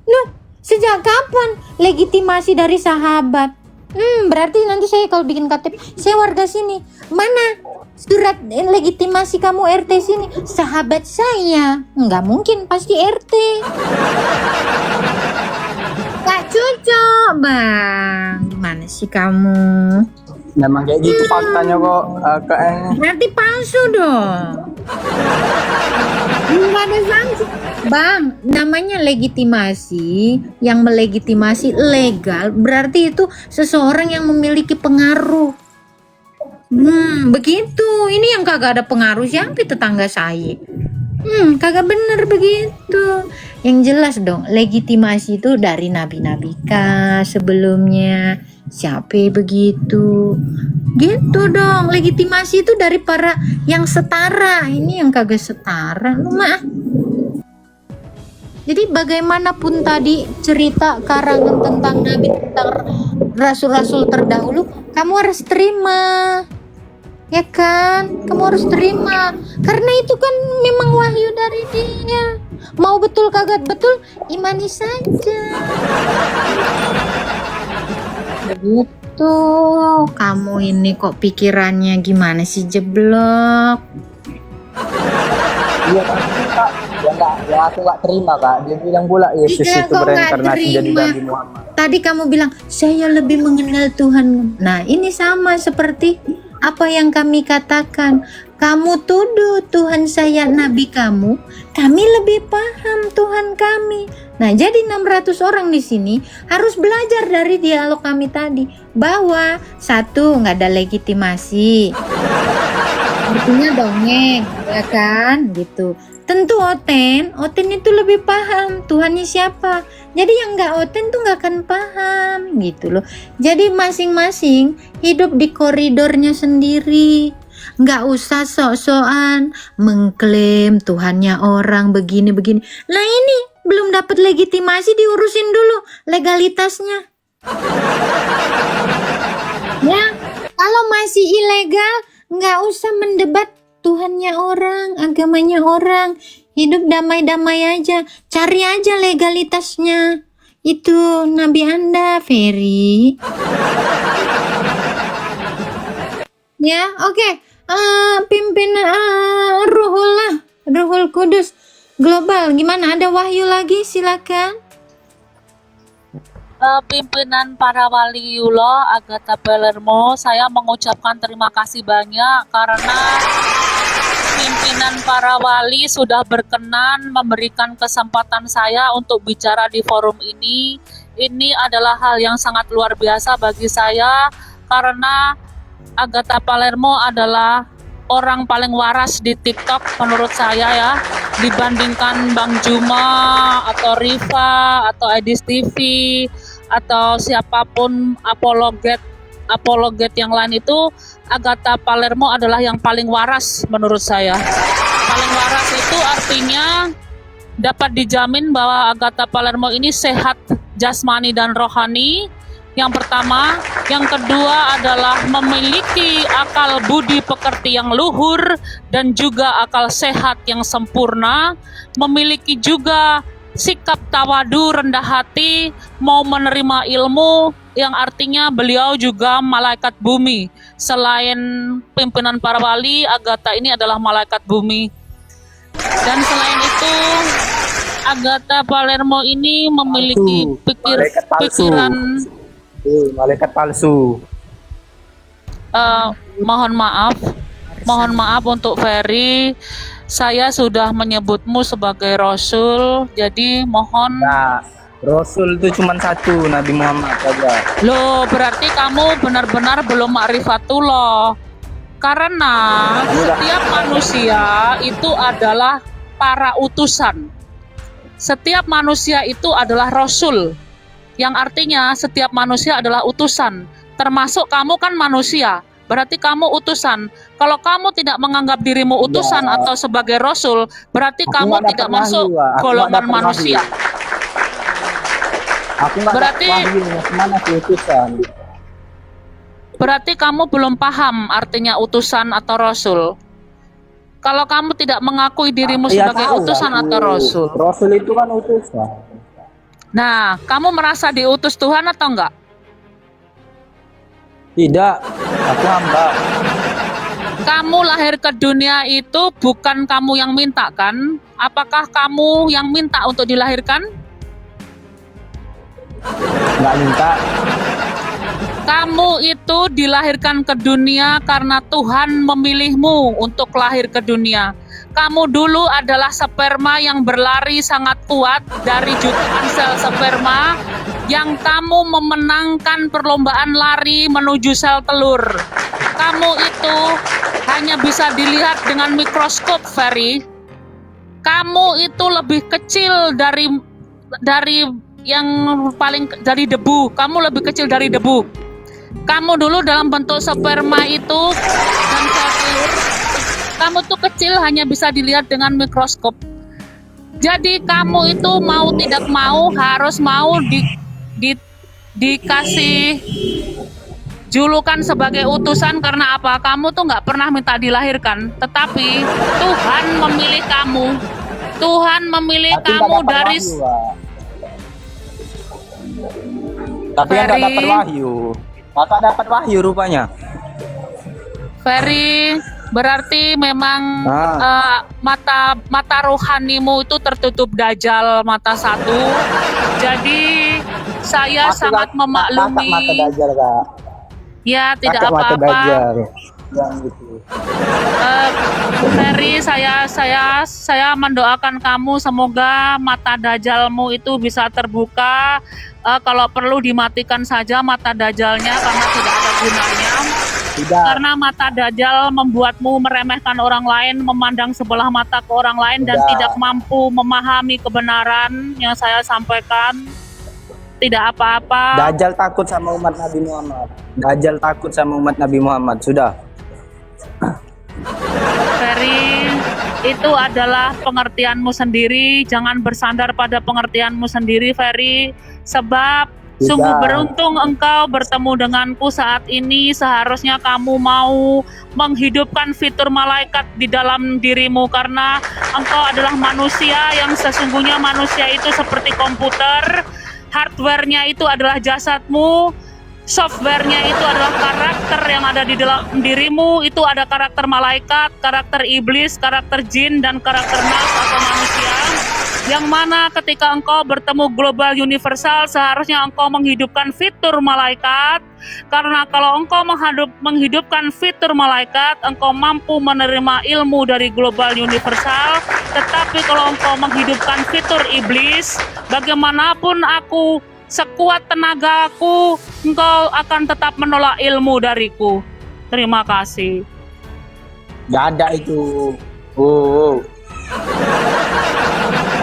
Loh, sejak kapan legitimasi dari sahabat? Berarti nanti saya kalau bikin KTP, saya warga sini. Mana surat legitimasi kamu RT sini? Sahabat saya. Nggak mungkin, pasti RT. Gak cocok, Bang. Gimana sih kamu? Memang kayak gitu faktanya kok kayaknya. Berarti palsu dong. Nggak ada sanksi. Bang, namanya legitimasi, yang melegitimasi legal, berarti itu seseorang yang memiliki pengaruh. Begitu. Ini yang kagak ada pengaruh siapa tetangga saya. Kagak bener begitu. Yang jelas dong, legitimasi itu dari nabi-nabi kah sebelumnya? Siapa begitu? Gitu dong, legitimasi itu dari para yang setara. Ini yang kagak setara, lu mah. Jadi bagaimanapun tadi cerita karangan tentang nabi, tentang rasul-rasul terdahulu, kamu harus terima. Ya kan? Kamu harus terima. Karena itu kan memang wahyu dari dia. Mau betul kagak betul, imani saja. Begitu. Kamu ini kok pikirannya gimana sih, jeblok? Iya Kak, ya aku nggak terima Kak. Dia bilang pula Yesus Iya, itu kok nggak berinkarnasi jadi terima? Nabi Muhammad. Tadi kamu bilang saya lebih mengenal Tuhan. Nah, ini sama seperti apa yang kami katakan. Kamu tuduh Tuhan saya nabi kamu, kami lebih paham Tuhan kami. Nah, jadi 600 orang di sini harus belajar dari dialog kami tadi bahwa satu, nggak ada legitimasi. Artinya dongeng, ya kan? Gitu. Tentu Oten itu lebih paham Tuhannya siapa. Jadi yang nggak Oten tuh nggak akan paham gitu loh. Jadi masing-masing hidup di koridornya sendiri. Nggak usah sok-sokan mengklaim Tuhannya orang begini-begini. Nah ini belum dapat legitimasi, diurusin dulu legalitasnya. Ya, kalau masih ilegal nggak usah mendebat Tuhannya orang, agamanya orang. Hidup damai-damai aja, cari aja legalitasnya. Itu Nabi Anda, Ferry. Ya, oke. Pimpinan Ruhul Kudus Global, gimana? Ada wahyu lagi? Silakan. Pimpinan para waliullah Agatha Palermo, saya mengucapkan terima kasih banyak karena pimpinan para wali sudah berkenan memberikan kesempatan saya untuk bicara di forum ini. Ini adalah hal yang sangat luar biasa bagi saya karena Agatha Palermo adalah orang paling waras di TikTok menurut saya ya, dibandingkan Bang Juma atau Riva atau Edis TV atau siapapun apologet yang lain. Itu Agatha Palermo adalah yang paling waras menurut saya. Paling waras itu artinya dapat dijamin bahwa Agatha Palermo ini sehat jasmani dan rohani. Yang pertama, yang kedua adalah memiliki akal budi pekerti yang luhur dan juga akal sehat yang sempurna, memiliki juga sikap tawadu, rendah hati, mau menerima ilmu, yang artinya beliau juga malaikat bumi. Selain pimpinan para wali, Agatha ini adalah malaikat bumi. Dan selain itu, Agatha Palermo ini memiliki pikiran malaikat palsu. Mohon maaf untuk Ferry, saya sudah menyebutmu sebagai Rasul, jadi mohon. Nah, Rasul itu cuma satu, Nabi Muhammad saja. Loh, berarti kamu benar-benar belum ma'rifatullah. Karena setiap manusia itu adalah para utusan. Setiap manusia itu adalah Rasul, yang artinya setiap manusia adalah utusan. Termasuk kamu kan manusia, berarti kamu utusan. Kalau kamu tidak menganggap dirimu utusan atau sebagai Rasul, berarti kamu tidak masuk golongan manusia. Berarti kamu belum paham artinya utusan atau Rasul. Kalau kamu tidak mengakui dirimu sebagai utusan atau Rasul. Rasul itu kan utusan. Nah, kamu merasa diutus Tuhan atau enggak? Tidak, aku hamba. Kamu lahir ke dunia itu bukan kamu yang minta kan? Apakah kamu yang minta untuk dilahirkan? Nggak minta. Kamu itu dilahirkan ke dunia karena Tuhan memilihmu untuk lahir ke dunia. Kamu dulu adalah sperma yang berlari sangat kuat dari jutaan sel sperma yang kamu memenangkan perlombaan lari menuju sel telur. Kamu itu hanya bisa dilihat dengan mikroskop, Ferry. Kamu itu lebih kecil dari yang paling dari debu. Kamu lebih kecil dari debu. Kamu dulu dalam bentuk sperma itu dan sel telur. Kamu tuh kecil, hanya bisa dilihat dengan mikroskop. Jadi kamu itu mau tidak mau harus mau dikasih julukan sebagai utusan karena apa? Kamu tuh nggak pernah minta dilahirkan, tetapi Tuhan memilih kamu. Tuhan memilih Tapi nggak kamu dapat dari wahyu, Kak. Tapi yang nggak Ferry. dapat wahyu. Kakak dapat wahyu rupanya. Ferry, berarti memang mata rohanimu itu tertutup dajjal mata satu. Jadi saya sangat Kakak mata memaklumi. dajjal, Kak. Ya, tidak Kakak mata apa-apa. dajjal. Yang gitu. Ferry, saya mendoakan kamu semoga mata dajjalmu itu bisa terbuka. Kalau perlu dimatikan saja mata dajjalnya karena tidak ada gunanya. Tidak. Karena mata dajjal membuatmu meremehkan orang lain, memandang sebelah mata ke orang lain dan Tidak. tidak mampu memahami kebenaran yang saya sampaikan. Tidak apa-apa. Dajjal takut sama umat Nabi Muhammad. Dajjal takut sama umat Nabi Muhammad. Sudah. Ferry, itu adalah pengertianmu sendiri. Jangan bersandar pada pengertianmu sendiri, Ferry. Sebab Tidak. sungguh beruntung engkau bertemu denganku saat ini. Seharusnya kamu mau menghidupkan fitur malaikat di dalam dirimu karena engkau adalah manusia yang sesungguhnya manusia itu seperti komputer. Hardware-nya itu adalah jasadmu. Software-nya itu adalah karakter yang ada di dalam dirimu. Itu ada karakter malaikat, karakter iblis, karakter jin, dan karakter nas atau manusia. Yang mana ketika engkau bertemu global universal, seharusnya engkau menghidupkan fitur malaikat. Karena kalau engkau menghidupkan fitur malaikat, engkau mampu menerima ilmu dari global universal. Tetapi kalau engkau menghidupkan fitur iblis, bagaimanapun aku, sekuat tenagaku, engkau akan tetap menolak ilmu dariku. Terima kasih. Gak ada itu. Oh.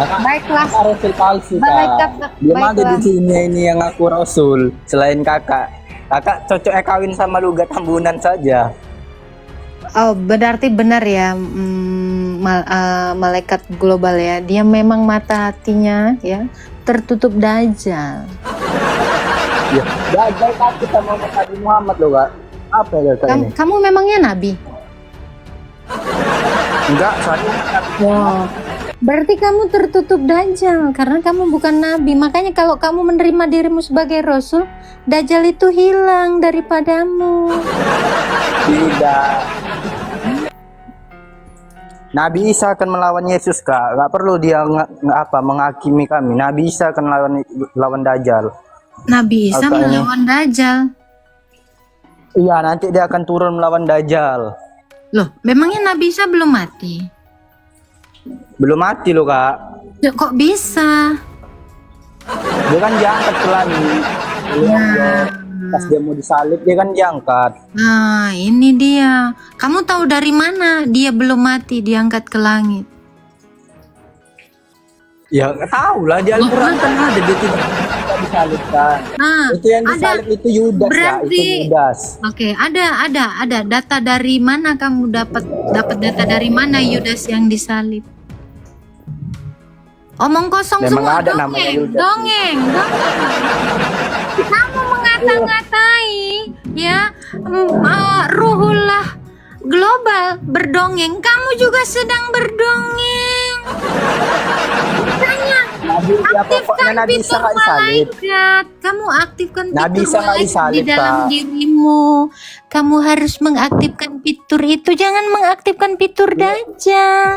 Baiklah. Kakak rasul palsu, Malaikat, Kak. Dia mah baiklah. di sini ini yang aku rasul. Selain kakak. Kakak cocoknya kawin sama Lugat Tambunan saja. Oh, berarti benar ya, malaikat global ya. Dia memang mata hatinya ya tertutup dajjal. Ya, Dajjal takut sama umat Nabi Muhammad loh, Kak. Apa ya Kak ini? Kamu memangnya nabi? Enggak, saya umat Nabi. Wow. Berarti kamu tertutup dajjal karena kamu bukan nabi. Makanya kalau kamu menerima dirimu sebagai rasul, dajjal itu hilang daripadamu. Tidak. Nabi Isa akan melawan Yesus, Kak. Gak perlu dia menghakimi kami. Nabi Isa akan lawan Dajjal. Nabi Isa Apa ini? melawan dajjal. Iya, nanti dia akan turun melawan Dajjal. Loh, memangnya Nabi Isa belum mati? Belum mati loh, Kak. Ya, kok bisa? Dia kan diangkat ke langit. Pas dia mau disalib, dia kan diangkat. Nah, ini dia. Kamu tahu dari mana dia belum mati diangkat ke langit? Ya, tahu lah. Di Al-Quran kan ada. Dia tidak disalibkan. Nah, Itu yang disalib itu Yudas, ya. Itu berarti- Yudas. oke, ada data dari mana kamu dapat data dari mana Yudas yang disalib? Omong kosong Memang semua, ada namanya Yudas. dongeng. Kamu mengata-ngatai ya ruhullah global berdongeng, kamu juga sedang berdongeng. Tanya, Nabi, ya pokoknya aktifkan Nabi Isa fitur nggak disalib. malaikat. Kamu aktifkan Nabi fitur Isa nggak malaikat di disalib, dalam Kak. dirimu. Kamu harus mengaktifkan fitur itu, jangan mengaktifkan fitur dajjal.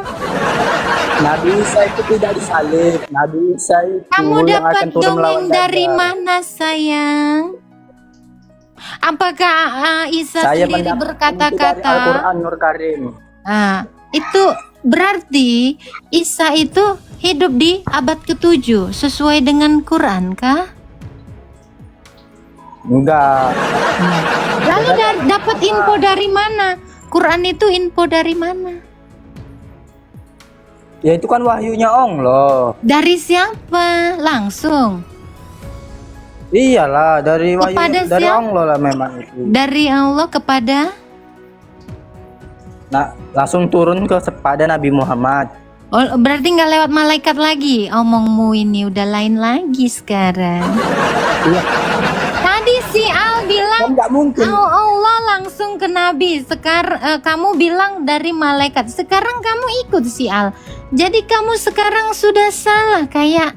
Nabi Isa itu tidak disalib. Nabi Isa itu Kamu yang dapat akan turun melawan dongeng dari Dajjal. mana, sayang? Apakah Isa Saya sendiri mendapat itu dari berkata-kata? Al-Quran Nur Karim. Nah, itu berarti Isa itu hidup di abad ke-7 sesuai dengan Quran kah? Enggak. Lalu dapat info dari mana? Quran itu info dari mana? Ya itu kan wahyunya Allah. Dari siapa? Langsung Iyalah, dari wahyu Kepada dari siapa? Allah lah memang itu. dari Allah kepada. Nah, langsung turun kepada Nabi Muhammad. Oh, berarti nggak lewat malaikat lagi. Omongmu ini udah lain lagi sekarang. Iya. Tadi si Al bilang bilang kan nggak mungkin. Allah langsung ke Nabi. Sekarang kamu bilang dari malaikat. Sekarang kamu ikut si Al. Jadi kamu sekarang sudah salah kayak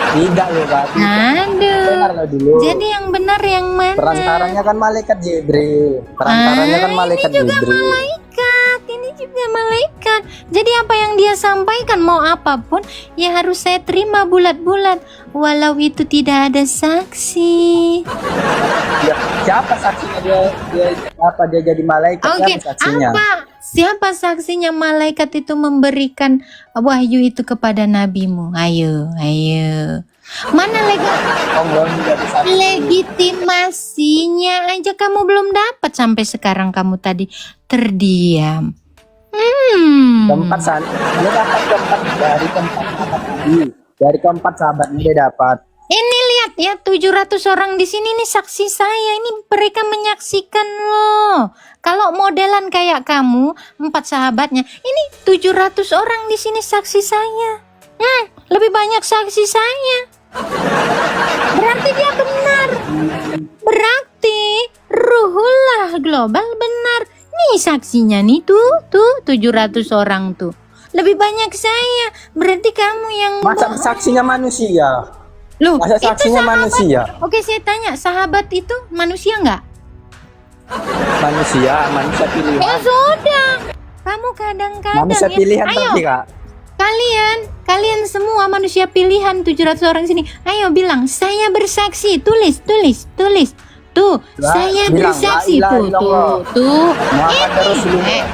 Tidak loh Kak. Aduh. Dengar lo dulu. Jadi yang benar yang mana? Perantaranya kan malaikat Jibril. Perantaranya kan malaikat ini juga Jibril. malaikat. Ini juga malaikat. Jadi apa yang dia sampaikan mau apapun ya harus saya terima bulat-bulat walau itu tidak ada saksi. Ya, siapa saksinya dia jadi malaikat? Oke, Siapa saksinya? Siapa saksinya malaikat itu memberikan wahyu itu kepada nabimu? Ayo. Mana Allah menjadi saksi. legitimasinya aja kamu belum dapat sampai sekarang kamu tadi terdiam. Keempat dia dapat keempat dari keempat sahabat Nabi. Dari keempat sahabatnya dia dapat. Ini lihat ya 700 orang di sini nih saksi saya. Ini mereka menyaksikan loh. Kalau modelan kayak kamu 4 sahabatnya, ini 700 orang di sini saksi saya. Lebih banyak saksi saya. Berarti dia benar. Berarti Ruhullah Global benar. Nih saksinya nih tuh 700 orang tuh. Lebih banyak saya. Berarti kamu yang Masa saksinya manusia? Loh, Masa itu saksinya sahabat. manusia? Oke, saya tanya, sahabat itu manusia nggak? Manusia pilihan. Ya sudah. Kamu kadang-kadang Manusia ya. pilihan Ayo, tapi Kak. kalian semua manusia pilihan 700 orang sini. Ayo bilang, saya bersaksi. Tulis. Tuh, Lah, saya bilang, bersaksi. la ilaha illallah. Tuh. Muhammad Rasulullah.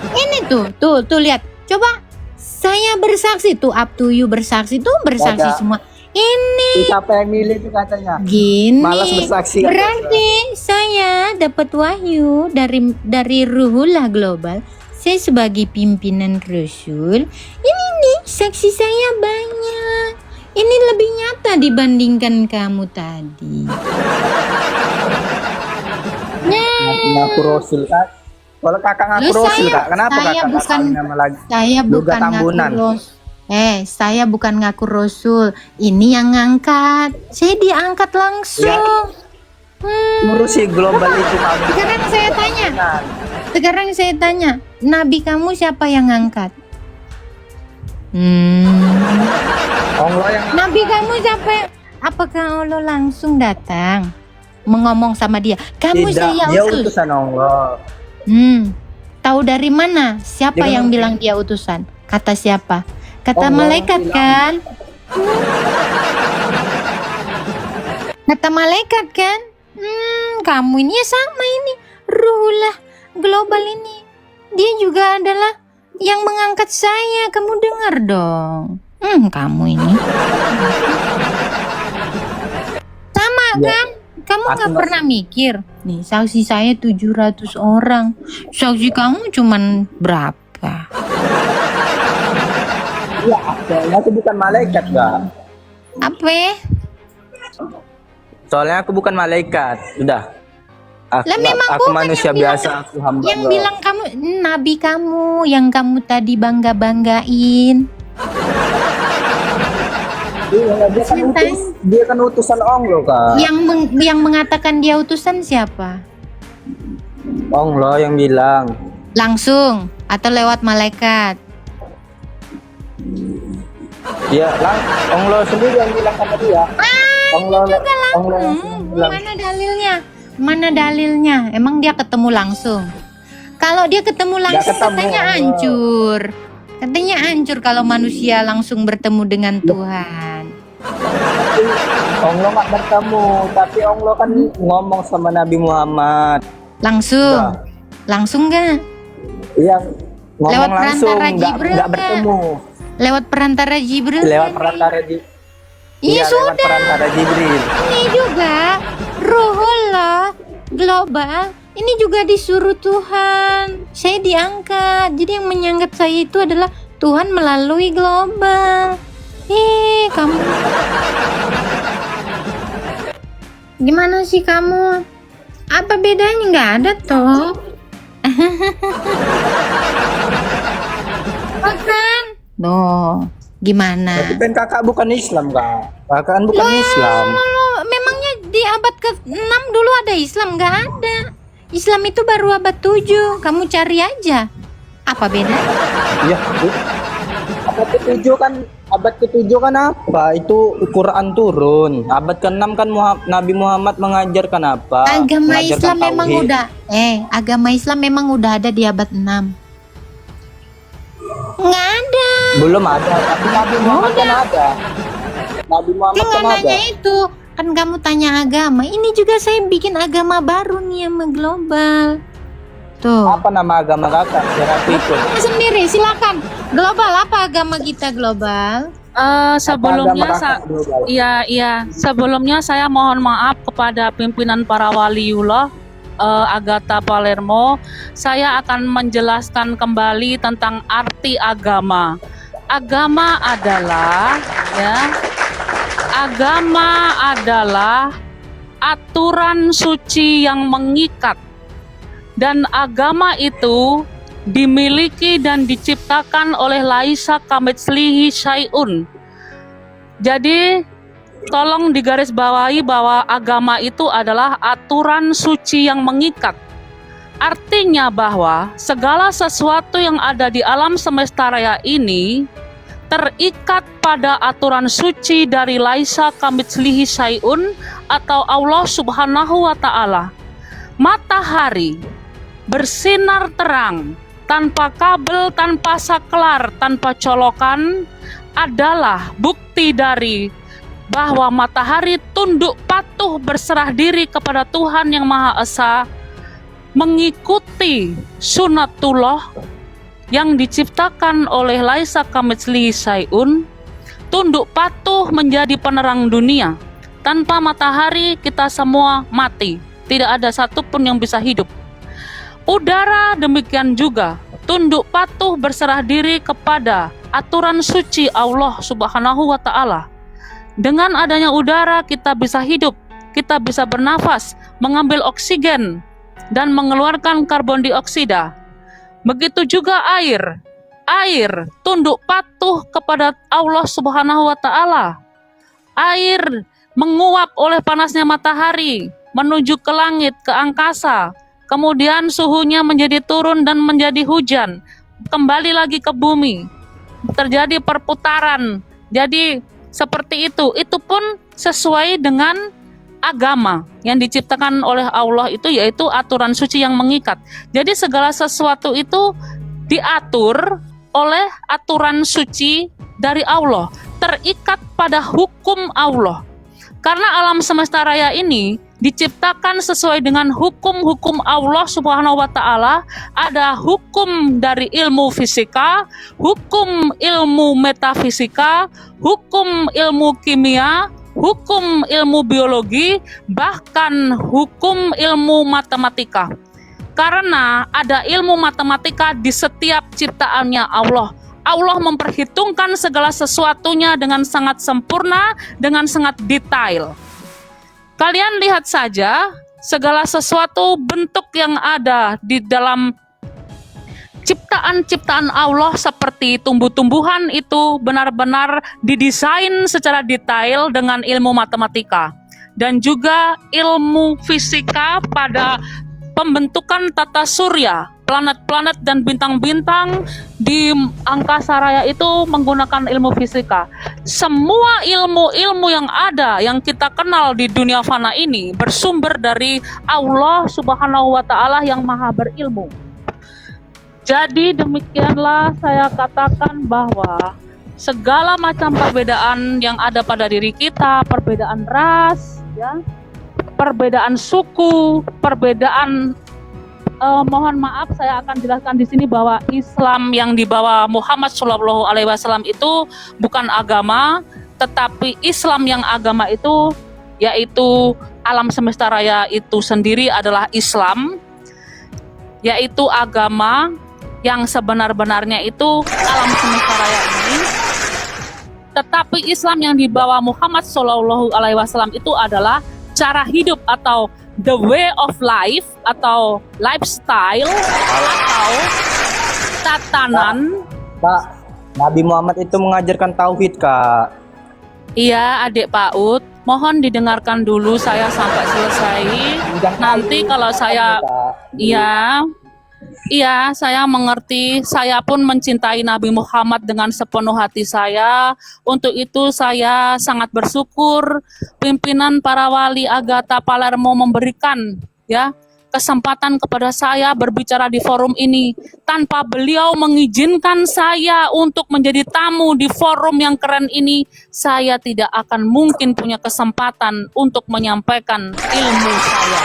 Ini tuh lihat. Coba saya bersaksi tuh, up to you bersaksi tuh, bersaksi Ada. semua. Ini Siapa yang milih itu katanya? gini. Malas bersaksi. Berarti saya dapat wahyu dari Ruhullah Global. Saya sebagai pimpinan Rasul. Ini nih saksi saya banyak. Ini lebih nyata dibandingkan kamu tadi. Ngaku Rasul Kak. Kalau kakak ngaku Loh, Rasul Kak, kenapa saya kakak bukan- kawin nama lagi? Saya Duga bukan ngaku Tambunan. Rasul. Saya bukan ngaku Rasul. Ini yang ngangkat. Saya diangkat langsung. Ngurusi global itu kamu. Sekarang saya tanya, nabi kamu siapa yang ngangkat? Allah yang Nabi kamu siapa? Apakah Allah langsung datang mengomong sama dia? Kamu tidak, saya dia utus. utusan Allah. Tahu dari mana? Siapa Dia yang kan- bilang dia utusan? Kata siapa? Kata Allah malaikat bilang. kan? Kata malaikat kan? Kamu ini ya sama ini. Ruhullah Global ini. Dia juga adalah yang mengangkat saya. Kamu dengar dong. Kamu ini. Sama Ya. kan? Kamu Aku nggak nggak- pernah mikir. Nih, saksi saya 700 orang. Saksi kamu cuman berapa? Iya, soalnya aku bukan malaikat Kak. Apa? Soalnya aku bukan malaikat. Udah. Lah, memang aku bukan manusia yang bilang- biasa, aku hamba Yang Allah. bilang kamu nabi kamu yang kamu tadi bangga-banggain. Iya, dia kan utusan Allah Kak. Yang mengatakan dia utusan siapa? Allah yang bilang. Langsung atau lewat malaikat? Dia Allah sendiri yang bilang sama dia. Allah langsung bilang. Mana dalilnya? Mana dalilnya? Emang dia ketemu langsung? Kalau dia ketemu langsung ketemu, katanya Allah. hancur. Katanya hancur kalau manusia langsung bertemu dengan Tuhan. Allah nggak bertemu, tapi Allah kan ngomong sama Nabi Muhammad. Langsung. Udah. Langsung gak? Iya, ngomong Lewat langsung, perantara Jibril nggak nggak? bertemu. Lewat perantara Jibril. Lewat kan? perantara Iya lewat sudah. perantara Jibril. Ini juga Ruhullah Global. Ini juga disuruh Tuhan. Saya diangkat. Jadi yang menyangkat saya itu adalah Tuhan melalui Global. Kamu. Gimana sih kamu? Apa bedanya? Nggak ada toh. Makan. Loh, gimana? Tapi kan kakak bukan Islam Kak. Kakak kan bukan Islam. Memangnya di di abad ke-6 dulu ada Islam? Nggak ada. Islam itu baru abad 7. Kamu cari aja. Apa beda? Iya. Abad ke-7 kan apa? Itu Quran turun. Abad ke-6 kan Nabi Muhammad mengajarkan apa? Agama Mengajarkan Islam memang tauhid. agama Islam memang udah ada di abad 6. Nggak ada. Belum ada, tapi Nabi Muhammad kan ada. Nabi Muhammad Kan kan nggak ada. nanya itu. Kan kamu tanya agama. Ini juga saya bikin agama baru nih sama global. Tuh. Apa nama agama kakak? Biar aku ikut. Sendiri silakan. Global, apa agama kita global? Sebelumnya Apa agama kakak global? sebelumnya saya mohon maaf kepada pimpinan para waliullah Agatha Palermo. Saya akan menjelaskan kembali tentang arti agama. Agama adalah aturan suci yang mengikat. Dan agama itu dimiliki dan diciptakan oleh laisa kamitslihi syai'un. Jadi tolong digarisbawahi bahwa agama itu adalah aturan suci yang mengikat. Artinya bahwa segala sesuatu yang ada di alam semesta raya ini terikat pada aturan suci dari laisa kamitslihi syai'un atau Allah Subhanahu wa taala. Matahari bersinar terang, tanpa kabel, tanpa saklar, tanpa colokan adalah bukti dari bahwa matahari tunduk patuh berserah diri kepada Tuhan yang Maha Esa, mengikuti sunatullah yang diciptakan oleh laisa kamitslihi syai'un, tunduk patuh menjadi penerang dunia. Tanpa matahari kita semua mati, tidak ada satupun yang bisa hidup. Udara demikian juga, tunduk patuh berserah diri kepada aturan suci Allah Subhanahu wa taala. Dengan adanya udara kita bisa hidup, kita bisa bernafas, mengambil oksigen dan mengeluarkan karbon dioksida. Begitu juga air. Air tunduk patuh kepada Allah Subhanahu wa taala. Air menguap oleh panasnya matahari menuju ke langit, ke angkasa. Kemudian suhunya menjadi turun dan menjadi hujan, kembali lagi ke bumi, terjadi perputaran. Jadi seperti itu pun sesuai dengan agama yang diciptakan oleh Allah itu, yaitu aturan suci yang mengikat. Jadi segala sesuatu itu diatur oleh aturan suci dari Allah, terikat pada hukum Allah. Karena alam semesta raya ini diciptakan sesuai dengan hukum-hukum Allah Subhanahu wa taala. Ada hukum dari ilmu fisika, hukum ilmu metafisika, hukum ilmu kimia, hukum ilmu biologi, bahkan hukum ilmu matematika. Karena ada ilmu matematika di setiap ciptaannya Allah. Allah memperhitungkan segala sesuatunya dengan sangat sempurna, dengan sangat detail. Kalian lihat saja segala sesuatu bentuk yang ada di dalam ciptaan-ciptaan Allah seperti tumbuh-tumbuhan itu benar-benar didesain secara detail dengan ilmu matematika. Dan juga ilmu fisika pada pembentukan tata surya, planet-planet dan bintang-bintang di angkasa raya itu menggunakan ilmu fisika. Semua ilmu-ilmu yang ada, yang kita kenal di dunia fana ini bersumber dari Allah Subhanahu wa taala yang maha berilmu. Jadi demikianlah saya katakan bahwa segala macam perbedaan yang ada pada diri kita, perbedaan ras, ya, perbedaan suku, perbedaan mohon maaf, saya akan jelaskan di sini bahwa Islam yang dibawa Muhammad SAW itu bukan agama, tetapi Islam yang agama itu yaitu alam semesta raya itu sendiri adalah Islam, yaitu agama yang sebenar-benarnya itu alam semesta raya ini. Tetapi Islam yang dibawa Muhammad SAW itu adalah cara hidup atau the way of life atau lifestyle atau tatanan. Kak, Nabi Muhammad itu mengajarkan tauhid, Kak. Iya, adik PAUD. Mohon didengarkan dulu saya sampai selesai. Nanti kalau saya Iya, saya mengerti. Saya pun mencintai Nabi Muhammad dengan sepenuh hati saya. Untuk itu saya sangat bersyukur pimpinan para wali Agatha Palermo memberikan kesempatan kepada saya berbicara di forum ini. Tanpa beliau mengizinkan saya untuk menjadi tamu di forum yang keren ini, saya tidak akan mungkin punya kesempatan untuk menyampaikan ilmu saya.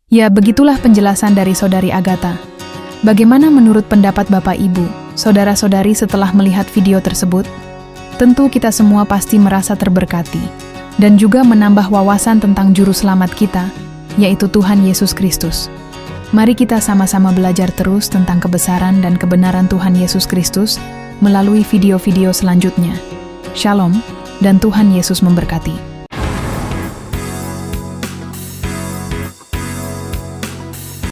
Ya, begitulah penjelasan dari Saudari Agatha. Bagaimana menurut pendapat Bapak Ibu, saudara-saudari setelah melihat video tersebut? Tentu kita semua pasti merasa terberkati, dan juga menambah wawasan tentang juru selamat kita, yaitu Tuhan Yesus Kristus. Mari kita sama-sama belajar terus tentang kebesaran dan kebenaran Tuhan Yesus Kristus melalui video-video selanjutnya. Shalom, dan Tuhan Yesus memberkati.